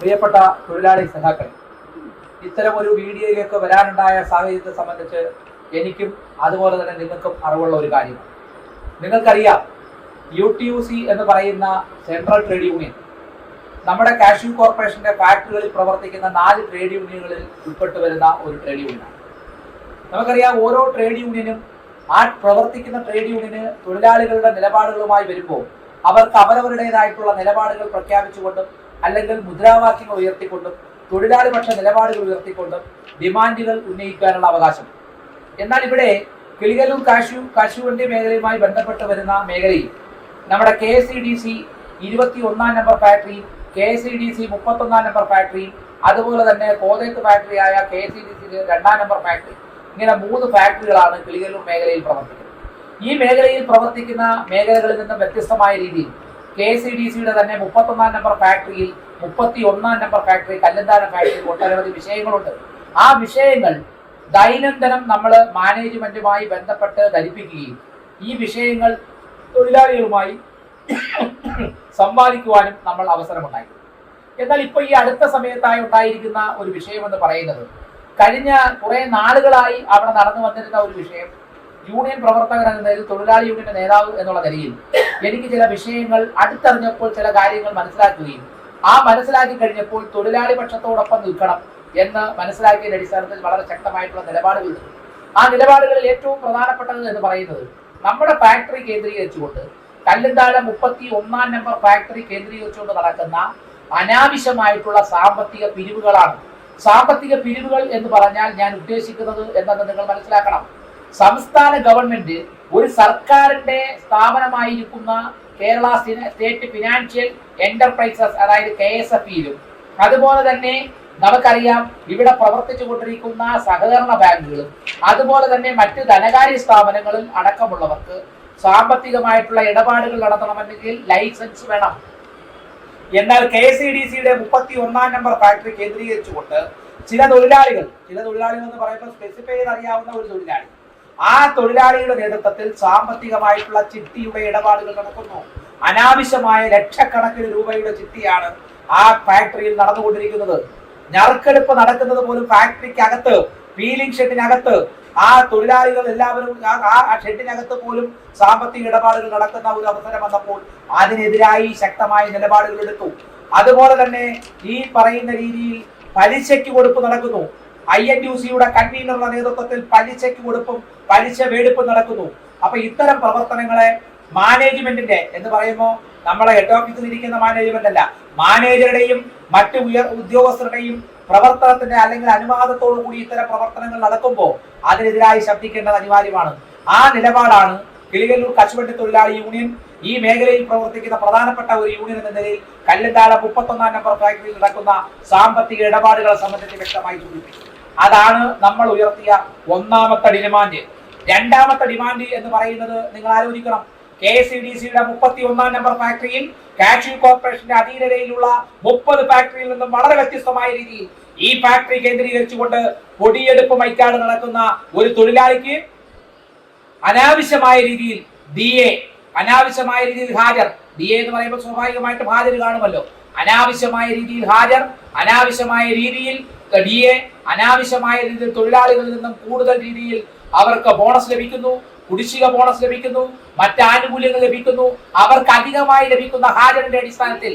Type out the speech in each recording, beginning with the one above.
പ്രിയപ്പെട്ട തൊഴിലാളി സഖാക്കളെ, ഇത്തരം ഒരു വീഡിയോയിലേക്ക് വരാനുണ്ടായ സാഹചര്യത്തെ സംബന്ധിച്ച് എനിക്കും അതുപോലെ തന്നെ നിങ്ങൾക്കും അറിവുള്ള ഒരു കാര്യമാണ്. നിങ്ങൾക്കറിയാം, UTUC എന്ന് പറയുന്ന സെൻട്രൽ ട്രേഡ് യൂണിയൻ നമ്മുടെ കാഷ്യൂ കോർപ്പറേഷന്റെ ഫാക്ടറികളിൽ പ്രവർത്തിക്കുന്ന 4 ട്രേഡ് യൂണിയനുകളിൽ ഉൾപ്പെട്ടു വരുന്ന ഒരു ട്രേഡ് യൂണിയനാണ്. നമുക്കറിയാം, ഓരോ ട്രേഡ് യൂണിയനും ആ പ്രവർത്തിക്കുന്ന ട്രേഡ് യൂണിയന് തൊഴിലാളികളുടെ നിലപാടുകളുമായി വരുമ്പോൾ അവർക്ക് അവരവരുടേതായിട്ടുള്ള നിലപാടുകൾ പ്രഖ്യാപിച്ചുകൊണ്ടും അല്ലെങ്കിൽ മുദ്രാവാക്യങ്ങൾ ഉയർത്തിക്കൊണ്ടും തൊഴിലാളി പക്ഷ നിലപാടുകൾ ഉയർത്തിക്കൊണ്ടും ഡിമാൻഡുകൾ ഉന്നയിക്കാനുള്ള അവകാശം. എന്നാൽ ഇവിടെ കിളികല്ലൂർ കാഷ്യൂവിന്റെ മേഖലയുമായി ബന്ധപ്പെട്ട് വരുന്ന മേഖലയിൽ നമ്മുടെ KSEDC 21 നമ്പർ ഫാക്ടറിയും KSEDC 31 നമ്പർ ഫാക്ടറിയും അതുപോലെ തന്നെ കോതേത്ത് ഫാക്ടറിയായ KSEDC 2 നമ്പർ ഫാക്ടറി, ഇങ്ങനെ 3 ഫാക്ടറികളാണ് കിളികല്ലൂർ മേഖലയിൽ പ്രവർത്തിക്കുന്നത്. ഈ മേഖലയിൽ പ്രവർത്തിക്കുന്ന മേഖലകളിൽ നിന്നും വ്യത്യസ്തമായ രീതിയിൽ KSEDCയുടെ തന്നെ 31 നമ്പർ ഫാക്ടറിയിൽ 31 നമ്പർ ഫാക്ടറി, കല്ലന്താനം ഫാക്ടറി ഒട്ടനവധി വിഷയങ്ങളുണ്ട്. ആ വിഷയങ്ങൾ ദൈനംദിനം നമ്മൾ മാനേജ്മെന്റുമായി ബന്ധപ്പെട്ട് ധരിപ്പിക്കുകയും ഈ വിഷയങ്ങൾ തൊഴിലാളികളുമായി സംവാദിക്കുവാനും നമ്മൾ അവസരമുണ്ടായി. എന്നാൽ ഇപ്പോൾ ഈ അടുത്ത സമയത്തായി ഉണ്ടായിരിക്കുന്ന ഒരു വിഷയമെന്ന് പറയുന്നത്, കഴിഞ്ഞ കുറെ നാളുകളായി അവിടെ നടന്നു വന്നിരുന്ന ഒരു വിഷയം, യൂണിയൻ പ്രവർത്തകൻ എന്ന നിലയിൽ, തൊഴിലാളി യൂണിയന്റെ നേതാവ് എന്നുള്ള നിലയിൽ എനിക്ക് ചില വിഷയങ്ങൾ അടുത്തറിഞ്ഞപ്പോൾ ചില കാര്യങ്ങൾ മനസ്സിലാക്കുകയും ആ മനസ്സിലാക്കി കഴിഞ്ഞപ്പോൾ തൊഴിലാളി പക്ഷത്തോടൊപ്പം നിൽക്കണം എന്ന് മനസ്സിലാക്കിയ അടിസ്ഥാനത്തിൽ വളരെ ശക്തമായിട്ടുള്ള നിലപാടുകൾ എടുത്തു. ആ നിലപാടുകളിൽ ഏറ്റവും പ്രധാനപ്പെട്ടത് എന്ന് പറയുന്നത്, നമ്മുടെ ഫാക്ടറി കേന്ദ്രീകരിച്ചുകൊണ്ട് കല്ലുന്താഴം 31 നമ്പർ ഫാക്ടറി കേന്ദ്രീകരിച്ചുകൊണ്ട് നടക്കുന്ന അനാവശ്യമായിട്ടുള്ള സാമ്പത്തിക പിരിവുകളാണ്. സാമ്പത്തിക പിരിവുകൾ എന്ന് പറഞ്ഞാൽ ഞാൻ ഉദ്ദേശിക്കുന്നത് എന്തെന്ന് നിങ്ങൾ മനസ്സിലാക്കണം. സംസ്ഥാന ഗവൺമെന്റ് ഒരു സർക്കാരിന്റെ സ്ഥാപനമായിരിക്കുന്ന കേരള സ്റ്റേറ്റ് ഫിനാൻഷ്യൽ എന്റർപ്രൈസസ്, അതായത് KSFE-യിലും അതുപോലെ തന്നെ നമുക്കറിയാം ഇവിടെ പ്രവർത്തിച്ചു കൊണ്ടിരിക്കുന്ന സഹകരണ ബാങ്കുകളും അതുപോലെ തന്നെ മറ്റ് ധനകാര്യ സ്ഥാപനങ്ങളിൽ അടക്കമുള്ളവർക്ക് സാമ്പത്തികമായിട്ടുള്ള ഇടപാടുകൾ നടത്തണമെങ്കിൽ ലൈസൻസ് വേണം. എന്നാൽ KSEDCയുടെ 31 നമ്പർ ഫാക്ടറി കേന്ദ്രീകരിച്ചുകൊണ്ട് ചില തൊഴിലാളികൾ എന്ന് പറയുമ്പോൾ സ്പെസിഫൈ ചെയ്ത് അറിയാവുന്ന ഒരു തൊഴിലാളി, ആ തൊഴിലാളിയുടെ നേതൃത്വത്തിൽ സാമ്പത്തികമായിട്ടുള്ള ചിട്ടിയുടെ ഇടപാടുകൾ നടക്കുന്നു. അനാവശ്യമായ ലക്ഷക്കണക്കിന് രൂപയുടെ ചിട്ടിയാണ് ആ ഫാക്ടറിയിൽ നടന്നുകൊണ്ടിരിക്കുന്നത്. ഞറുക്കെടുപ്പ് നടക്കുന്നത് പോലും ഫാക്ടറിക്കകത്ത്, പീലിംഗ് ഷെഡിനകത്ത്, ആ തൊഴിലാളികൾ എല്ലാവരും ആ ഷെഡിനകത്ത് പോലും സാമ്പത്തിക ഇടപാടുകൾ നടക്കുന്ന ഒരു അവസരം വന്നപ്പോൾ അതിനെതിരായി ശക്തമായ നിലപാടുകൾ എടുത്തു. അതുപോലെ തന്നെ ഈ പറയുന്ന രീതിയിൽ പലിശയ്ക്ക് കൊടുപ്പ് നടക്കുന്നു. INTUC-യുടെ കൺവീനറുടെ നേതൃത്വത്തിൽ പലിശയ്ക്ക് കൊടുപ്പും പലിശ വേടിപ്പും നടക്കുന്നു. അപ്പൊ ഇത്തരം പ്രവർത്തനങ്ങളെ മാനേജ്മെന്റിന്റെ എന്ന് പറയുമ്പോൾ നമ്മളെ ഹെഡ് ഓഫീസിൽ ഇരിക്കുന്ന മാനേജ്മെന്റ് അല്ല, മാനേജറുടെയും മറ്റു ഉദ്യോഗസ്ഥരുടെയും പ്രവർത്തനത്തിന്റെ അല്ലെങ്കിൽ അനുവാദത്തോടു കൂടി ഇത്തരം പ്രവർത്തനങ്ങൾ നടക്കുമ്പോൾ അതിനെതിരായി ശബ്ദിക്കേണ്ടത് അനിവാര്യമാണ്. ആ നിലപാടാണ് കിളികല്ലൂർ കശുവണ്ടി തൊഴിലാളി യൂണിയൻ, ഈ മേഖലയിൽ പ്രവർത്തിക്കുന്ന പ്രധാനപ്പെട്ട ഒരു യൂണിയൻ എന്ന നിലയിൽ കല്ലുന്താഴം 31 നമ്പർ ഫാക്ടറിയിൽ നടക്കുന്ന സാമ്പത്തിക ഇടപാടുകളെ സംബന്ധിച്ച് വ്യക്തമായി സൂചിപ്പിച്ചു. അതാണ് നമ്മൾ ഉയർത്തിയ ഒന്നാമത്തെ ഡിമാൻഡ്. രണ്ടാമത്തെ ഡിമാൻഡ് എന്ന് പറയുന്നത് നിങ്ങൾ ആലോചിക്കണം, KSEDCയുടെ 31 നമ്പർ ഫാക്ടറിയിൽ കാഷ്യൂ കോർപ്പറേഷന്റെ അധീനതയിലുള്ള 30 ഫാക്ടറിയിൽ നിന്നും വളരെ വ്യത്യസ്തമായ രീതിയിൽ ഈ ഫാക്ടറി കേന്ദ്രീകരിച്ചുകൊണ്ട് പൊടിയെടുപ്പ് മൈക്കാട് നടക്കുന്ന ഒരു തൊഴിലാളിക്ക് അനാവശ്യമായ രീതിയിൽ DA, അനാവശ്യമായ രീതിയിൽ ഹാജർ, DA എന്ന് പറയുമ്പോൾ സ്വാഭാവികമായിട്ടും ഹാജർ കാണുമല്ലോ, അനാവശ്യമായ രീതിയിൽ ഹാജർ, അനാവശ്യമായ രീതിയിൽ DA, അനാവശ്യമായ രീതിയിൽ തൊഴിലാളികളിൽ നിന്നും കൂടുതൽ രീതിയിൽ അവർക്ക് ബോണസ് ലഭിക്കുന്നു, കുടിശ്ശിക ബോണസ് ലഭിക്കുന്നു, മറ്റ് ആനുകൂല്യങ്ങൾ ലഭിക്കുന്നു. അവർക്ക് അധികമായി ലഭിക്കുന്ന ഹാജറിന്റെ അടിസ്ഥാനത്തിൽ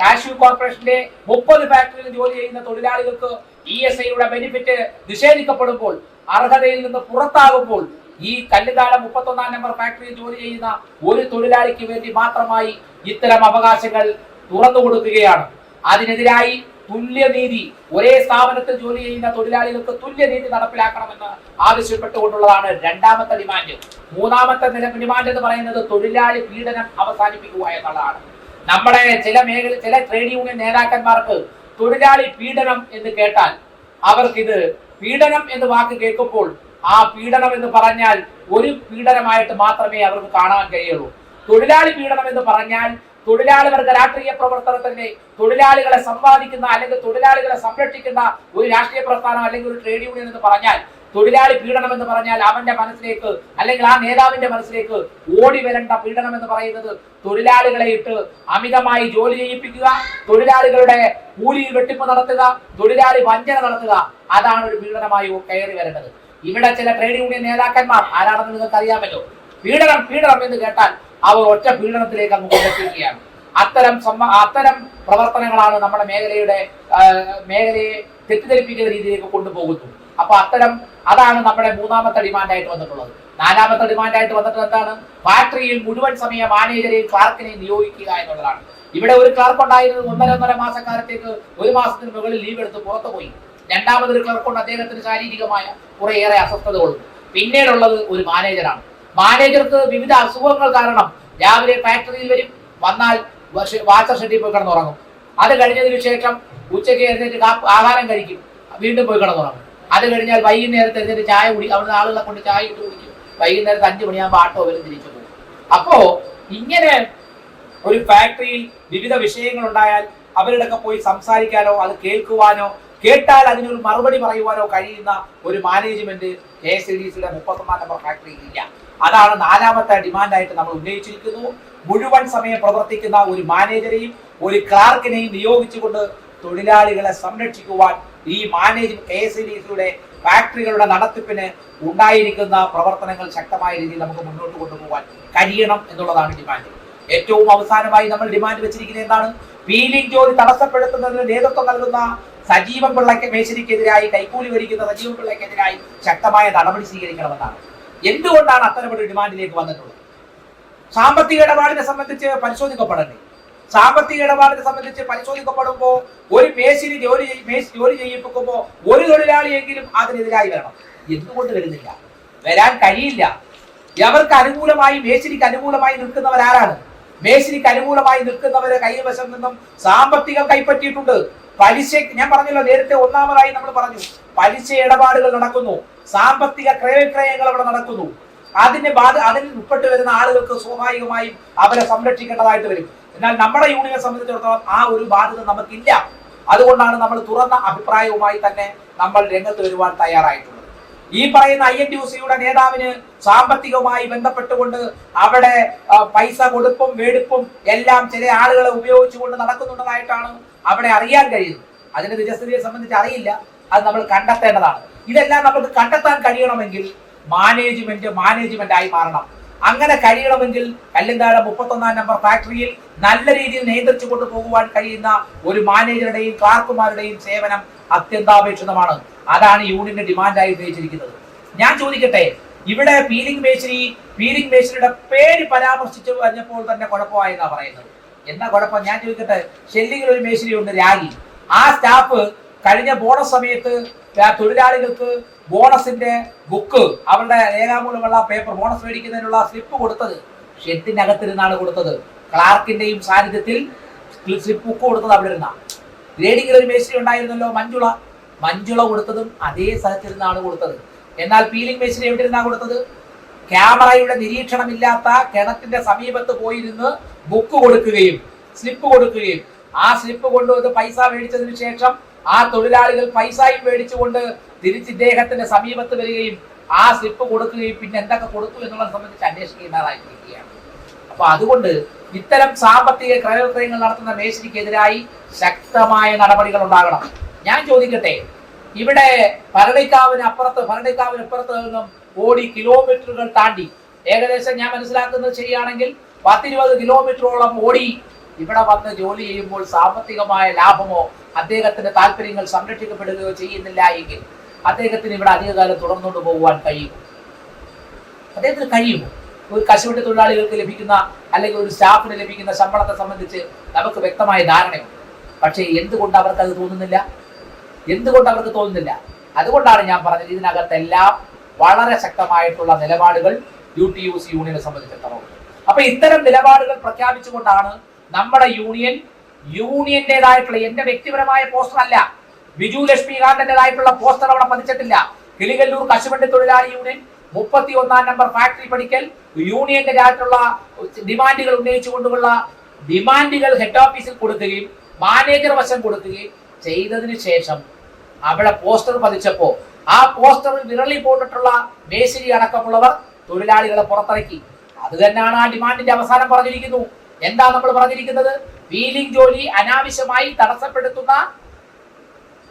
കാഷ്യൂ കോർപ്പറേഷന്റെ 30 ഫാക്ടറിയിൽ ജോലി ചെയ്യുന്ന തൊഴിലാളികൾക്ക് ESI-യുടെ ബെനിഫിറ്റ് നിഷേധിക്കപ്പെടുമ്പോൾ, അർഹതയിൽ നിന്ന് പുറത്താകുമ്പോൾ, ഈ കല്ലുന്താഴം 31 നമ്പർ ഫാക്ടറിയിൽ ജോലി ചെയ്യുന്ന ഒരു തൊഴിലാളിക്ക് വേണ്ടി മാത്രമായി ഇത്തരം അവകാശങ്ങൾ തുറന്നു കൊടുക്കുകയാണ്. അതിനെതിരായി തുല്യനീതി, ഒരേ സ്ഥാപനത്തിൽ ജോലി ചെയ്യുന്ന തൊഴിലാളികൾക്ക് തുല്യനീതി നടപ്പിലാക്കണമെന്ന് ആവശ്യപ്പെട്ടുകൊണ്ടുള്ളതാണ് രണ്ടാമത്തെ ഡിമാൻഡ്. മൂന്നാമത്തെ ഡിമാൻഡ് എന്ന് പറയുന്നത് തൊഴിലാളി പീഡനം അവസാനിപ്പിക്കുക എന്നുള്ളതാണ്. നമ്മുടെ ചില ട്രേഡ് യൂണിയൻ നേതാക്കന്മാർക്ക് തൊഴിലാളി പീഡനം എന്ന് കേട്ടാൽ അവർക്കിത് പീഡനം എന്ന് വാക്ക് കേൾക്കുമ്പോൾ ആ പീഡനം എന്ന് പറഞ്ഞാൽ ഒരു പീഡനമായിട്ട് മാത്രമേ അവർക്ക് കാണാൻ കഴിയുള്ളൂ. തൊഴിലാളി പീഡനം എന്ന് പറഞ്ഞാൽ തൊഴിലാളി വർഗ രാഷ്ട്രീയ പ്രവർത്തനത്തിന്റെ തൊഴിലാളികളെ സമ്പാദിക്കുന്ന അല്ലെങ്കിൽ തൊഴിലാളികളെ സംരക്ഷിക്കുന്ന ഒരു രാഷ്ട്രീയ പ്രസ്ഥാനം അല്ലെങ്കിൽ ഒരു ട്രേഡ് യൂണിയൻ എന്ന് പറഞ്ഞാൽ തൊഴിലാളി പീഡനം എന്ന് പറഞ്ഞാൽ അവന്റെ മനസ്സിലേക്ക് അല്ലെങ്കിൽ ആ നേതാവിന്റെ മനസ്സിലേക്ക് ഓടി വരേണ്ട പീഡനം എന്ന് പറയുന്നത് തൊഴിലാളികളെ ഇട്ട് അമിതമായി ജോലി ചെയ്യിപ്പിക്കുക, തൊഴിലാളികളുടെ കൂലിയിൽ വെട്ടിപ്പ് നടത്തുക, തൊഴിലാളി വഞ്ചന നടത്തുക, അതാണ് ഒരു പീഡനമായി കയറി വരേണ്ടത്. ഇവിടെ ചില ട്രേഡ് യൂണിയൻ നേതാക്കന്മാർ ആരാണെന്ന് നിങ്ങൾക്ക് അറിയാമല്ലോ. പീഡനം പീഡനം എന്ന് കേട്ടാൽ അവർ ഒറ്റ പീഡനത്തിലേക്ക് അങ്ങ് കൊണ്ടെത്തിക്കുകയാണ്. അത്തരം പ്രവർത്തനങ്ങളാണ് നമ്മുടെ മേഖലയെ തെറ്റിദ്ധരിപ്പിക്കുന്ന രീതിയിലേക്ക് കൊണ്ടുപോകുന്നു. അപ്പൊ അതാണ് നമ്മുടെ മൂന്നാമത്തെ ഡിമാൻഡായിട്ട് വന്നിട്ടുള്ളത്. നാലാമത്തെ ഡിമാൻഡായിട്ട് വന്നിട്ട് എന്താണ്? ഫാക്ടറിയിൽ മുഴുവൻ സമയ മാനേജരെയും ക്ലാർക്കിനെയും നിയോഗിക്കുക എന്നുള്ളതാണ്. ഇവിടെ ഒരു ക്ലർക്ക് ഉണ്ടായിരുന്നത് 1.5 മാസക്കാലത്തേക്ക് 1 മാസത്തിന് മുകളിൽ ലീവ് എടുത്ത് പുറത്തു പോയി. രണ്ടാമതൊരു ക്ലർക്കുണ്ട്, അദ്ദേഹത്തിന് ശാരീരികമായ കുറേയേറെ അസ്വസ്ഥതകളും. പിന്നീടുള്ളത് ഒരു മാനേജറാണ്. മാനേജർക്ക് വിവിധ അസുഖങ്ങൾ കാരണം രാവിലെ ഫാക്ടറിയിൽ വരും, വന്നാൽ വാച്ചർ ഷെഡിൽ പോയി കിടന്നുറങ്ങും. അത് കഴിഞ്ഞതിന് ശേഷം ഉച്ചയ്ക്ക് എഴുന്നേറ്റ് ആഹാരം കഴിക്കും, വീണ്ടും പോയി കിടന്നുറങ്ങും. അത് കഴിഞ്ഞാൽ വൈകുന്നേരത്തെ എഴുന്നേറ്റ് ചായ അവിടുന്ന് ആളുകളെ കൊണ്ട് ചായ ഇട്ട് കുടിക്കും. വൈകുന്നേരത്ത് 5 മണിയാകുമ്പോൾ ആട്ടോ വരും, തിരിച്ചു പോകും. അപ്പോ ഇങ്ങനെ ഒരു ഫാക്ടറിയിൽ വിവിധ വിഷയങ്ങൾ ഉണ്ടായാൽ അവരുടെയൊക്കെ പോയി സംസാരിക്കാനോ അത് കേൾക്കുവാനോ കേട്ടാൽ അതിനൊരു മറുപടി പറയുവാനോ കഴിയുന്ന ഒരു മാനേജ്മെന്റ് KSIDCയുടെ 31 നമ്പർ ഫാക്ടറിയിൽ ഇല്ല. അതാണ് നാലാമത്തെ ഡിമാൻഡായിട്ട് നമ്മൾ ഉന്നയിച്ചിരിക്കുന്നു. മുഴുവൻ സമയം പ്രവർത്തിക്കുന്ന ഒരു മാനേജരെയും ഒരു ക്ലാർക്കിനെയും നിയോഗിച്ചുകൊണ്ട് തൊഴിലാളികളെ സംരക്ഷിക്കുവാൻ ഈ KSIDCയുടെ ഫാക്ടറികളുടെ നടത്തിപ്പിന് ഉണ്ടായിരിക്കുന്ന പ്രവർത്തനങ്ങൾ ശക്തമായ രീതിയിൽ നമുക്ക് മുന്നോട്ട് കൊണ്ടുപോകാൻ കഴിയണം എന്നുള്ളതാണ് ഡിമാൻഡ്. ഏറ്റവും അവസാനമായി നമ്മൾ ഡിമാൻഡ് വെച്ചിരിക്കുന്നത് എന്താണ്? പീലിംഗ് ജോലി തടസ്സപ്പെടുത്തുന്നതിന് നേതൃത്വം നൽകുന്ന സജീവൻ പിള്ളയ്ക്ക് മേശരിക്കെതിരായി, കൈക്കൂലി ഭരിക്കുന്ന സജീവൻ പിള്ളയ്ക്കെതിരായി ശക്തമായ നടപടി സ്വീകരിക്കണമെന്നാണ്. എന്തുകൊണ്ടാണ് അത്തരമൊരു ഡിമാൻഡിലേക്ക് വന്നിട്ടുള്ളത്? സാമ്പത്തിക ഇടപാടിനെ സംബന്ധിച്ച് പരിശോധിക്കപ്പെടണ്ടേ? സാമ്പത്തിക ഇടപാടിനെ സംബന്ധിച്ച് പരിശോധിക്കപ്പെടുമ്പോൾ ഒരു മേശിരി ജോലി ചെയ്യിപ്പിക്കുമ്പോൾ ഒരു തൊഴിലാളിയെങ്കിലും അതിനെതിരായി വരണം. എന്തുകൊണ്ട് വരുന്നില്ല? വരാൻ കഴിയില്ല. അവർക്ക് അനുകൂലമായി, മേശിരിക്ക് അനുകൂലമായി നിൽക്കുന്നവരാരാണ്? മേശിരിക്ക് അനുകൂലമായി നിൽക്കുന്നവരെ കൈവശം നിന്നും സാമ്പത്തികം കൈപ്പറ്റിയിട്ടുണ്ട്. പലിശ, ഞാൻ പറഞ്ഞല്ലോ നേരത്തെ, ഒന്നാമതായി നമ്മൾ പറഞ്ഞു, പലിശ ഇടപാടുകൾ നടക്കുന്നു, സാമ്പത്തിക ക്രയവിക്രയങ്ങൾ അവിടെ നടക്കുന്നു. അതിന് ഉൾപ്പെട്ട് വരുന്ന ആളുകൾക്ക് സ്വാഭാവികമായും അവരെ സംരക്ഷിക്കേണ്ടതായിട്ട് വരും. എന്നാൽ നമ്മുടെ യൂണിയനെ സംബന്ധിച്ചിടത്തോളം ആ ഒരു ബാധ്യത നമുക്കില്ല. അതുകൊണ്ടാണ് നമ്മൾ തുറന്ന അഭിപ്രായവുമായി തന്നെ നമ്മൾ രംഗത്ത് വരുവാൻ തയ്യാറായിട്ടുള്ളത്. ഈ പറയുന്ന INTUC-യുടെ നേതാവിന് സാമ്പത്തികവുമായി ബന്ധപ്പെട്ടുകൊണ്ട് അവിടെ പൈസ കൊടുപ്പും വേടുപ്പും എല്ലാം ചില ആളുകളെ ഉപയോഗിച്ചുകൊണ്ട് നടക്കുന്നുള്ളതായിട്ടാണ് അവിടെ അറിയാൻ കഴിയുന്നത്. അതിന്റെ നിജസ്ഥിതിയെ സംബന്ധിച്ച് അറിയില്ല, അത് നമ്മൾ കണ്ടെത്തേണ്ടതാണ്. ഇതെല്ലാം നമുക്ക് കണ്ടെത്താൻ കഴിയണമെങ്കിൽ മാനേജ്മെന്റായി മാറണം. അങ്ങനെ കഴിയണമെങ്കിൽ കല്ലുംതാഴ 31 നമ്പർ ഫാക്ടറിയിൽ നല്ല രീതിയിൽ നിയന്ത്രിച്ചു കൊണ്ടുപോകുവാൻ കഴിയുന്ന ഒരു മാനേജറുടെയും ക്ലാർക്കുമാരുടെയും സേവനം അത്യന്താപേക്ഷിതമാണ്. അതാണ് യൂണിയന്റെ ഡിമാൻഡായി ഉന്നയിച്ചിരിക്കുന്നത്. ഞാൻ ചോദിക്കട്ടെ, ഇവിടെ പീലിംഗ് മേശരിയുടെ പേര് പരാമർശിച്ചു കഴിഞ്ഞപ്പോൾ തന്നെ കുഴപ്പമായെന്നാ പറയുന്നത്. എന്താ കുഴപ്പം? ഞാൻ ചോദിക്കട്ടെ, ഷെല്ലിങ്ങിൽ ഒരു മേശരിയുണ്ട്, രാഗി. ആ സ്റ്റാഫ് കഴിഞ്ഞ ബോണസ് സമയത്ത് തൊഴിലാളികൾക്ക് ബോണസിന്റെ ബുക്ക്, അവരുടെ രേഖാമൂലമുള്ള പേപ്പർ, ബോണസ് മേടിക്കുന്നതിനുള്ള സ്ലിപ്പ് കൊടുത്തത് ഷെഡിനകത്തിരുന്നാണ് കൊടുത്തത്. ക്ലാർക്കിന്റെയും സാന്നിധ്യത്തിൽ സ്ലിപ്പ് ബുക്ക് കൊടുത്തത് അവിടെ ഇരുന്ന. ഗ്രേഡിങ്ങിൽ ഒരു മേശരി ഉണ്ടായിരുന്നല്ലോ, മഞ്ജുള കൊടുത്തതും അതേ സ്ഥലത്തിരുന്നാണ് കൊടുത്തത്. എന്നാൽ പീലിംഗ് മേശരി എവിടെ ഇരുന്നാ കൊടുത്തത്? ക്യാമറയുടെ നിരീക്ഷണമില്ലാത്ത കിണറ്റിന്റെ സമീപത്ത് പോയിരുന്ന് ബുക്ക് കൊടുക്കുകയും സ്ലിപ്പ് കൊടുക്കുകയും ആ സ്ലിപ്പ് കൊണ്ടുവന്ന് പൈസ മേടിച്ചതിന് ശേഷം ആ തൊഴിലാളികൾ പൈസയും മേടിച്ചുകൊണ്ട് തിരിച്ച് ഇദ്ദേഹത്തിന്റെ സമീപത്ത് വരികയും ആ സ്ലിപ്പ് കൊടുക്കുകയും പിന്നെ എന്തൊക്കെ കൊടുത്തു എന്നുള്ളത് സംബന്ധിച്ച് അന്വേഷിക്കേണ്ടതായിരിക്കുകയാണ്. അപ്പൊ അതുകൊണ്ട് ഇത്തരം സാമ്പത്തിക ക്രയവിക്രയങ്ങൾ നടത്തുന്ന മേശരിക്കെതിരായി ശക്തമായ നടപടികൾ ഉണ്ടാകണം. ഞാൻ ചോദിക്കട്ടെ, ഇവിടെ ഭരണിക്കാവിനപ്പുറത്ത് നിന്നും ഓടി കിലോമീറ്ററുകൾ താണ്ടി, ഏകദേശം ഞാൻ മനസ്സിലാക്കുന്നത് ശരിയാണെങ്കിൽ 10-20 കിലോമീറ്ററോളം ഓടി ഇവിടെ വന്ന് ജോലി ചെയ്യുമ്പോൾ സാമ്പത്തികമായ ലാഭമോ അദ്ദേഹത്തിന്റെ താല്പര്യങ്ങൾ സംരക്ഷിക്കപ്പെടുകയോ ചെയ്യുന്നില്ല എങ്കിൽ അദ്ദേഹത്തിന് ഇവിടെ അധികകാലം തുടർന്നുകൊണ്ട് പോകുവാൻ കഴിയുമോ? അദ്ദേഹത്തിന് കഴിയുമോ? ഒരു കശുവണ്ടി തൊഴിലാളികൾക്ക് ലഭിക്കുന്ന അല്ലെങ്കിൽ ഒരു സ്റ്റാഫിന് ലഭിക്കുന്ന ശമ്പളത്തെ സംബന്ധിച്ച് നമുക്ക് വ്യക്തമായ ധാരണയുണ്ട്. പക്ഷേ എന്തുകൊണ്ട് അവർക്ക് തോന്നുന്നില്ല? അതുകൊണ്ടാണ് ഞാൻ പറഞ്ഞത്, ഇതിനകത്തെല്ലാം വളരെ ശക്തമായിട്ടുള്ള നിലപാടുകൾ UTUC യൂണിയനെ സംബന്ധിച്ചിടത്തോളം. അപ്പൊ ഇത്തരം നിലപാടുകൾ പ്രഖ്യാപിച്ചുകൊണ്ടാണ് നമ്മുടെ യൂണിയന്റേതായിട്ടുള്ള, എന്റെ വ്യക്തിപരമായ പോസ്റ്റർ അല്ല, ബിജു ലക്ഷ്മികാന്തന്റേതായിട്ടുള്ള പോസ്റ്റർ അവിടെ പതിച്ചിട്ടില്ല. കിളികല്ലൂർ കശുവണ്ടി തൊഴിലാളി യൂണിയൻ 31 നമ്പർ ഫാക്ടറി പഠിക്കൽ യൂണിയന്റെ ആയിട്ടുള്ള ഡിമാൻഡുകൾ ഉന്നയിച്ചുകൊണ്ടുള്ള ഡിമാൻഡുകൾ ഹെഡ് ഓഫീസിൽ കൊടുക്കുകയും മാനേജർ വശം കൊടുക്കുകയും ചെയ്തതിനു ശേഷം അവിടെ പോസ്റ്റർ പതിച്ചപ്പോ ആ പോസ്റ്ററിൽ വിരളി പോന്നിട്ടുള്ള മേശിരി അടക്കമുള്ളവർ തൊഴിലാളികളെ പുറത്തിറക്കി. അത് തന്നെയാണ് ആ ഡിമാൻഡിന്റെ അവസാനം പറഞ്ഞിരിക്കുന്നു. എന്താ നമ്മൾ പറഞ്ഞിരിക്കുന്നത്? വീലിംഗ് ജോലി അനാവശ്യമായി തടസ്സപ്പെടുത്തുന്ന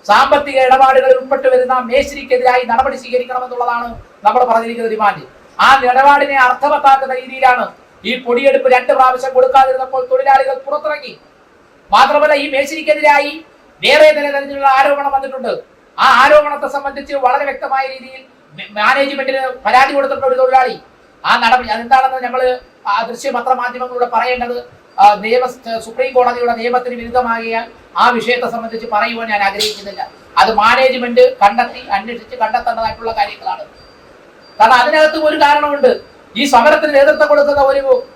സാമ്പത്തിക ഇടപാടുകളിൽ ഉൾപ്പെട്ടു വരുന്ന മേശിരിക്കെതിരായി നടപടി സ്വീകരിക്കണമെന്നുള്ളതാണ് നമ്മൾ പറഞ്ഞിരിക്കുന്ന ഡിമാൻഡ്. ആ നിലപാടിനെ അർത്ഥവത്താക്കുന്ന രീതിയിലാണ് ഈ പൊടിയെടുപ്പ് 2 പ്രാവശ്യം കൊടുക്കാതിരുന്നപ്പോൾ തൊഴിലാളികൾ പുറത്തിറങ്ങി. മാത്രമല്ല, ഈ മേശിരിക്കെതിരായി വേറെ തരത്തിലുള്ള ആരോപണം വന്നിട്ടുണ്ട്. ആ ആരോപണത്തെ സംബന്ധിച്ച് വളരെ വ്യക്തമായ രീതിയിൽ മാനേജ്മെന്റിന് പരാതി കൊടുത്തിട്ടുള്ള ഒരു തൊഴിലാളി ആ നടപടി അതെന്താണെന്ന് നമ്മൾ ദൃശ്യ പത്രമാധ്യമങ്ങളിലൂടെ പറയേണ്ടത് സുപ്രീം കോടതിയുടെ നിയമത്തിന് വിരുദ്ധമാകിയാൽ ആ വിഷയത്തെ സംബന്ധിച്ച് പറയുവാൻ ഞാൻ ആഗ്രഹിക്കുന്നില്ല. അത് മാനേജ്മെന്റ് കണ്ടെത്തി അന്വേഷിച്ച് കണ്ടെത്തേണ്ടതായിട്ടുള്ള കാര്യങ്ങളാണ്. കാരണം അതിനകത്തും ഒരു കാരണമുണ്ട്. ഈ സമരത്തിന് നേതൃത്വം കൊടുക്കുന്ന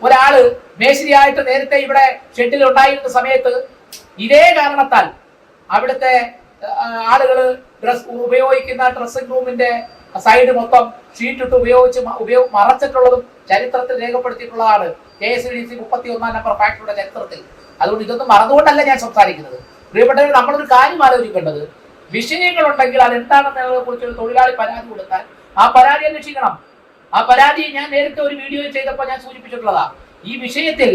ഒരാള് മേശിരിയായിട്ട് നേരത്തെ ഇവിടെ ഷെഡിൽ ഉണ്ടായിരുന്ന സമയത്ത് ഇതേ കാരണത്താൽ അവിടുത്തെ ആളുകൾ ഉപയോഗിക്കുന്ന ഡ്രസ്സിംഗ് റൂമിന്റെ സൈഡ് മൊത്തം ഷീറ്റ് ഇട്ട് ഉപയോഗിച്ച് മറച്ചിട്ടുള്ളതും ചരിത്രത്തിൽ രേഖപ്പെടുത്തിയിട്ടുള്ളതാണ് KSDC 31-ാം നമ്പർ ഫാക്ടറിയുടെ ചരിത്രത്തിൽ. അതുകൊണ്ട് ഇതൊന്നും മറന്നുകൊണ്ടല്ല ഞാൻ സംസാരിക്കുന്നത്. പ്രിയപ്പെട്ടവർ, നമ്മളൊരു കാര്യം ആലോചിക്കേണ്ടത്, വിഷയങ്ങളുണ്ടെങ്കിൽ അതെന്താണെന്നതിനെ കുറിച്ച് ഒരു തൊഴിലാളി പരാതി കൊടുത്താൽ ആ പരാതി അന്വേഷിക്കണം. ആ പരാതി ഞാൻ നേരത്തെ ഒരു വീഡിയോ ചെയ്തപ്പോൾ ഞാൻ സൂചിപ്പിച്ചിട്ടുള്ളതാ. ഈ വിഷയത്തിൽ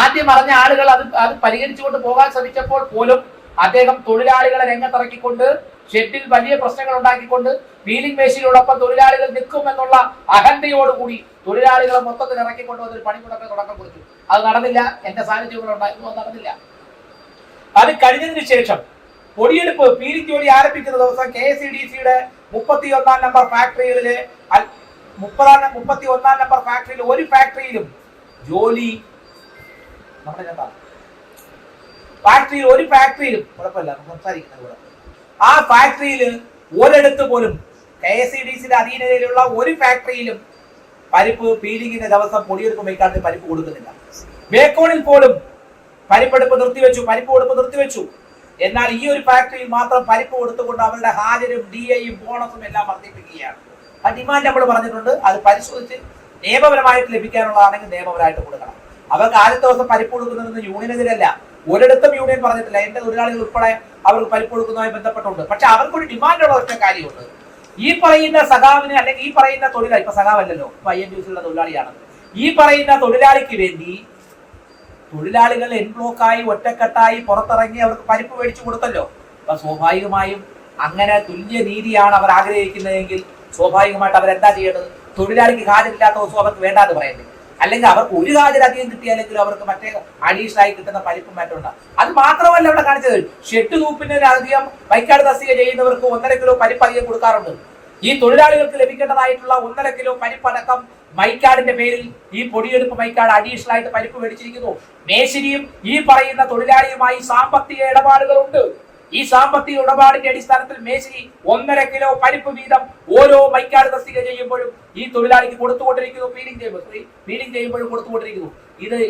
ആദ്യം പറഞ്ഞ ആളുകൾ അത് പരിഹരിച്ചുകൊണ്ട് പോകാൻ ശ്രമിച്ചപ്പോൾ പോലും അദ്ദേഹം തൊഴിലാളികളെ രംഗത്തിറക്കിക്കൊണ്ട് ഷെഡിൽ വലിയ പ്രശ്നങ്ങൾ ഉണ്ടാക്കിക്കൊണ്ട് വീലിംഗ് മേശിനോടൊപ്പം തൊഴിലാളികൾ നിൽക്കുമെന്നുള്ള അഹന്തയോടുകൂടി തൊഴിലാളികളെ മൊത്തത്തിൽ ഇറക്കിക്കൊണ്ട് വന്നൊരു പണിമുടക്ക് തുടക്കം കുറിച്ചു. അത് നടന്നില്ല. എന്റെ സാന്നിധ്യങ്ങൾ ഉണ്ടായിരുന്നു, അത് നടന്നില്ല. അത് കഴിഞ്ഞതിന് ശേഷം പൊടിയെടുപ്പ് പീലിംഗ് ജോലി ആരംഭിക്കുന്ന ദിവസം KSDCയുടെ 31-ാം നമ്പർ ഫാക്ടറികളിലെ 31-ാം നമ്പർ ഫാക്ടറിയിൽ ഒരു ഫാക്ടറിയിലും ജോലി ഫാക്ടറിയിൽ ഒരു ഫാക്ടറിയിലും കുഴപ്പമില്ല സംസാരിക്കുന്നത്. ആ ഫാക്ടറിയിൽ ഒരിടത്ത് പോലും KSDCയുടെ അധീനതയിലുള്ള ഒരു ഫാക്ടറിയിലും പരിപ്പ് പീലിംഗിന്റെ ദിവസം പൊടിയെടുപ്പ് വയ്ക്കാതെ പരിപ്പ് കൊടുക്കുന്നില്ല. ബേക്കോണിൽ പോലും പരിപ്പെടുപ്പ് നിർത്തിവെച്ചു. എന്നാൽ ഈ ഒരു ഫാക്ടറിയിൽ മാത്രം പരിപ്പ് കൊടുത്തുകൊണ്ട് അവരുടെ ഹാജരും DAയും ബോണസും എല്ലാം വർദ്ധിപ്പിക്കുകയാണ്. ആ ഡിമാൻഡ് നമ്മൾ പറഞ്ഞിട്ടുണ്ട്. അത് പരിശോധിച്ച് നിയമപരമായിട്ട് ലഭിക്കാനുള്ളതാണെങ്കിൽ നിയമപരമായിട്ട് കൊടുക്കണം. അവർക്ക് ആദ്യത്തെ ദിവസം പരിപ്പ് കൊടുക്കുന്നതെന്ന് യൂണിയനെതിരല്ല. ഒരിടത്തും യൂണിയൻ പറഞ്ഞിട്ടില്ല. എന്റെ തൊഴിലാളികൾ ഉൾപ്പെടെ അവർക്ക് പരിപ്പ് കൊടുക്കുന്നതുമായി ബന്ധപ്പെട്ടുണ്ട്. പക്ഷെ അവർക്കൊരു ഡിമാൻഡുള്ള ഒറ്റ കാര്യമുണ്ട്. ഈ പറയുന്ന സഖാവിന് അല്ലെങ്കിൽ ഈ പറയുന്ന തൊഴിലാളി, ഇപ്പൊ സഖാവല്ലല്ലോ, ഇപ്പൊ INTUCയുടെ തൊഴിലാളിയാണ്, ഈ പറയുന്ന തൊഴിലാളിക്ക് വേണ്ടി തൊഴിലാളികൾ എൻ ബ്ലോക്കായി ഒറ്റക്കെട്ടായി പുറത്തിറങ്ങി അവർക്ക് പരിപ്പ് മേടിച്ചു കൊടുത്തല്ലോ. അപ്പൊ സ്വാഭാവികമായും അങ്ങനെ തുല്യ നീതിയാണ് അവർ ആഗ്രഹിക്കുന്നതെങ്കിൽ സ്വാഭാവികമായിട്ട് അവരെന്താ ചെയ്യേണ്ടത്? തൊഴിലാളിക്ക് ഹാജരില്ലാത്ത ദിവസം അവർക്ക് വേണ്ടാന്ന് പറയണ്ടേ? അല്ലെങ്കിൽ അവർക്ക് ഒരു ഹാജർ അധികം കിട്ടിയാലെങ്കിലും അവർക്ക് മറ്റേ അഡീഷണൽ ആയി കിട്ടുന്ന പരിപ്പും മറ്റുണ്ട്. അത് മാത്രമല്ല ഇവിടെ കാണിച്ചത്, ഷെഡ് തൂപ്പിനധികം വൈക്കാട് തസ്തിക ചെയ്യുന്നവർക്ക് 1.5 കിലോ പരിപ്പ് അധികം കൊടുക്കാറുണ്ട്. ഈ തൊഴിലാളികൾക്ക് ലഭിക്കേണ്ടതായിട്ടുള്ള 1.5 കിലോ പരിപ്പടക്കം മൈക്കാടിന്റെ പേരിൽ ഈ പൊടിയെടുപ്പ് മൈക്കാട് അഡീഷണൽ ആയിട്ട് പരിപ്പ് മേടിച്ചിരിക്കുന്നു. മേശിരിയും ഈ പറയുന്ന തൊഴിലാളിയുമായി സാമ്പത്തിക ഇടപാടുകളുണ്ട്. ഈ സാമ്പത്തിക ഇടപാടിന്റെ അടിസ്ഥാനത്തിൽ മേശിരി 1.5 കിലോ പരിപ്പ് വീതം ഓരോ മൈക്കാട് തസ്തിക ചെയ്യുമ്പോഴും ഈ തൊഴിലാളിക്ക് കൊടുത്തുകൊണ്ടിരിക്കുന്നു. ഫീലിംഗ് ചെയ്യുമ്പോഴും കൊടുത്തുകൊണ്ടിരിക്കുന്നു.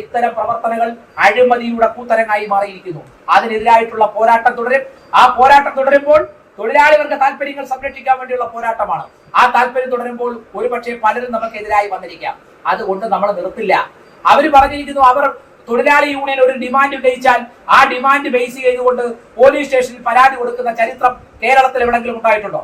ഇത്തരം പ്രവർത്തനങ്ങൾ അഴിമതിയുടെ കൂത്തരങ്ങായി മാറിയിരിക്കുന്നു. അതിനെതിരായിട്ടുള്ള പോരാട്ടം തുടരും. ആ പോരാട്ടം തുടരുമ്പോൾ തൊഴിലാളികളുടെ താല്പര്യങ്ങൾ സംരക്ഷിക്കാൻ വേണ്ടിയുള്ള പോരാട്ടമാണ്. ആ താല്പര്യം തുടരുമ്പോൾ ഒരുപക്ഷെ പലരും നമുക്കെതിരായി വന്നിരിക്കാം. അതുകൊണ്ട് നമ്മൾ നിർത്തില്ല. അവർ പറഞ്ഞിരിക്കുന്നു, അവർ തൊഴിലാളി യൂണിയൻ ഒരു ഡിമാൻഡ് ഉന്നയിച്ചാൽ ആ ഡിമാൻഡ് ബേസ് ചെയ്തുകൊണ്ട് പോലീസ് സ്റ്റേഷനിൽ പരാതി കൊടുക്കുന്ന ചരിത്രം കേരളത്തിൽ എവിടെങ്കിലും ഉണ്ടായിട്ടുണ്ടോ?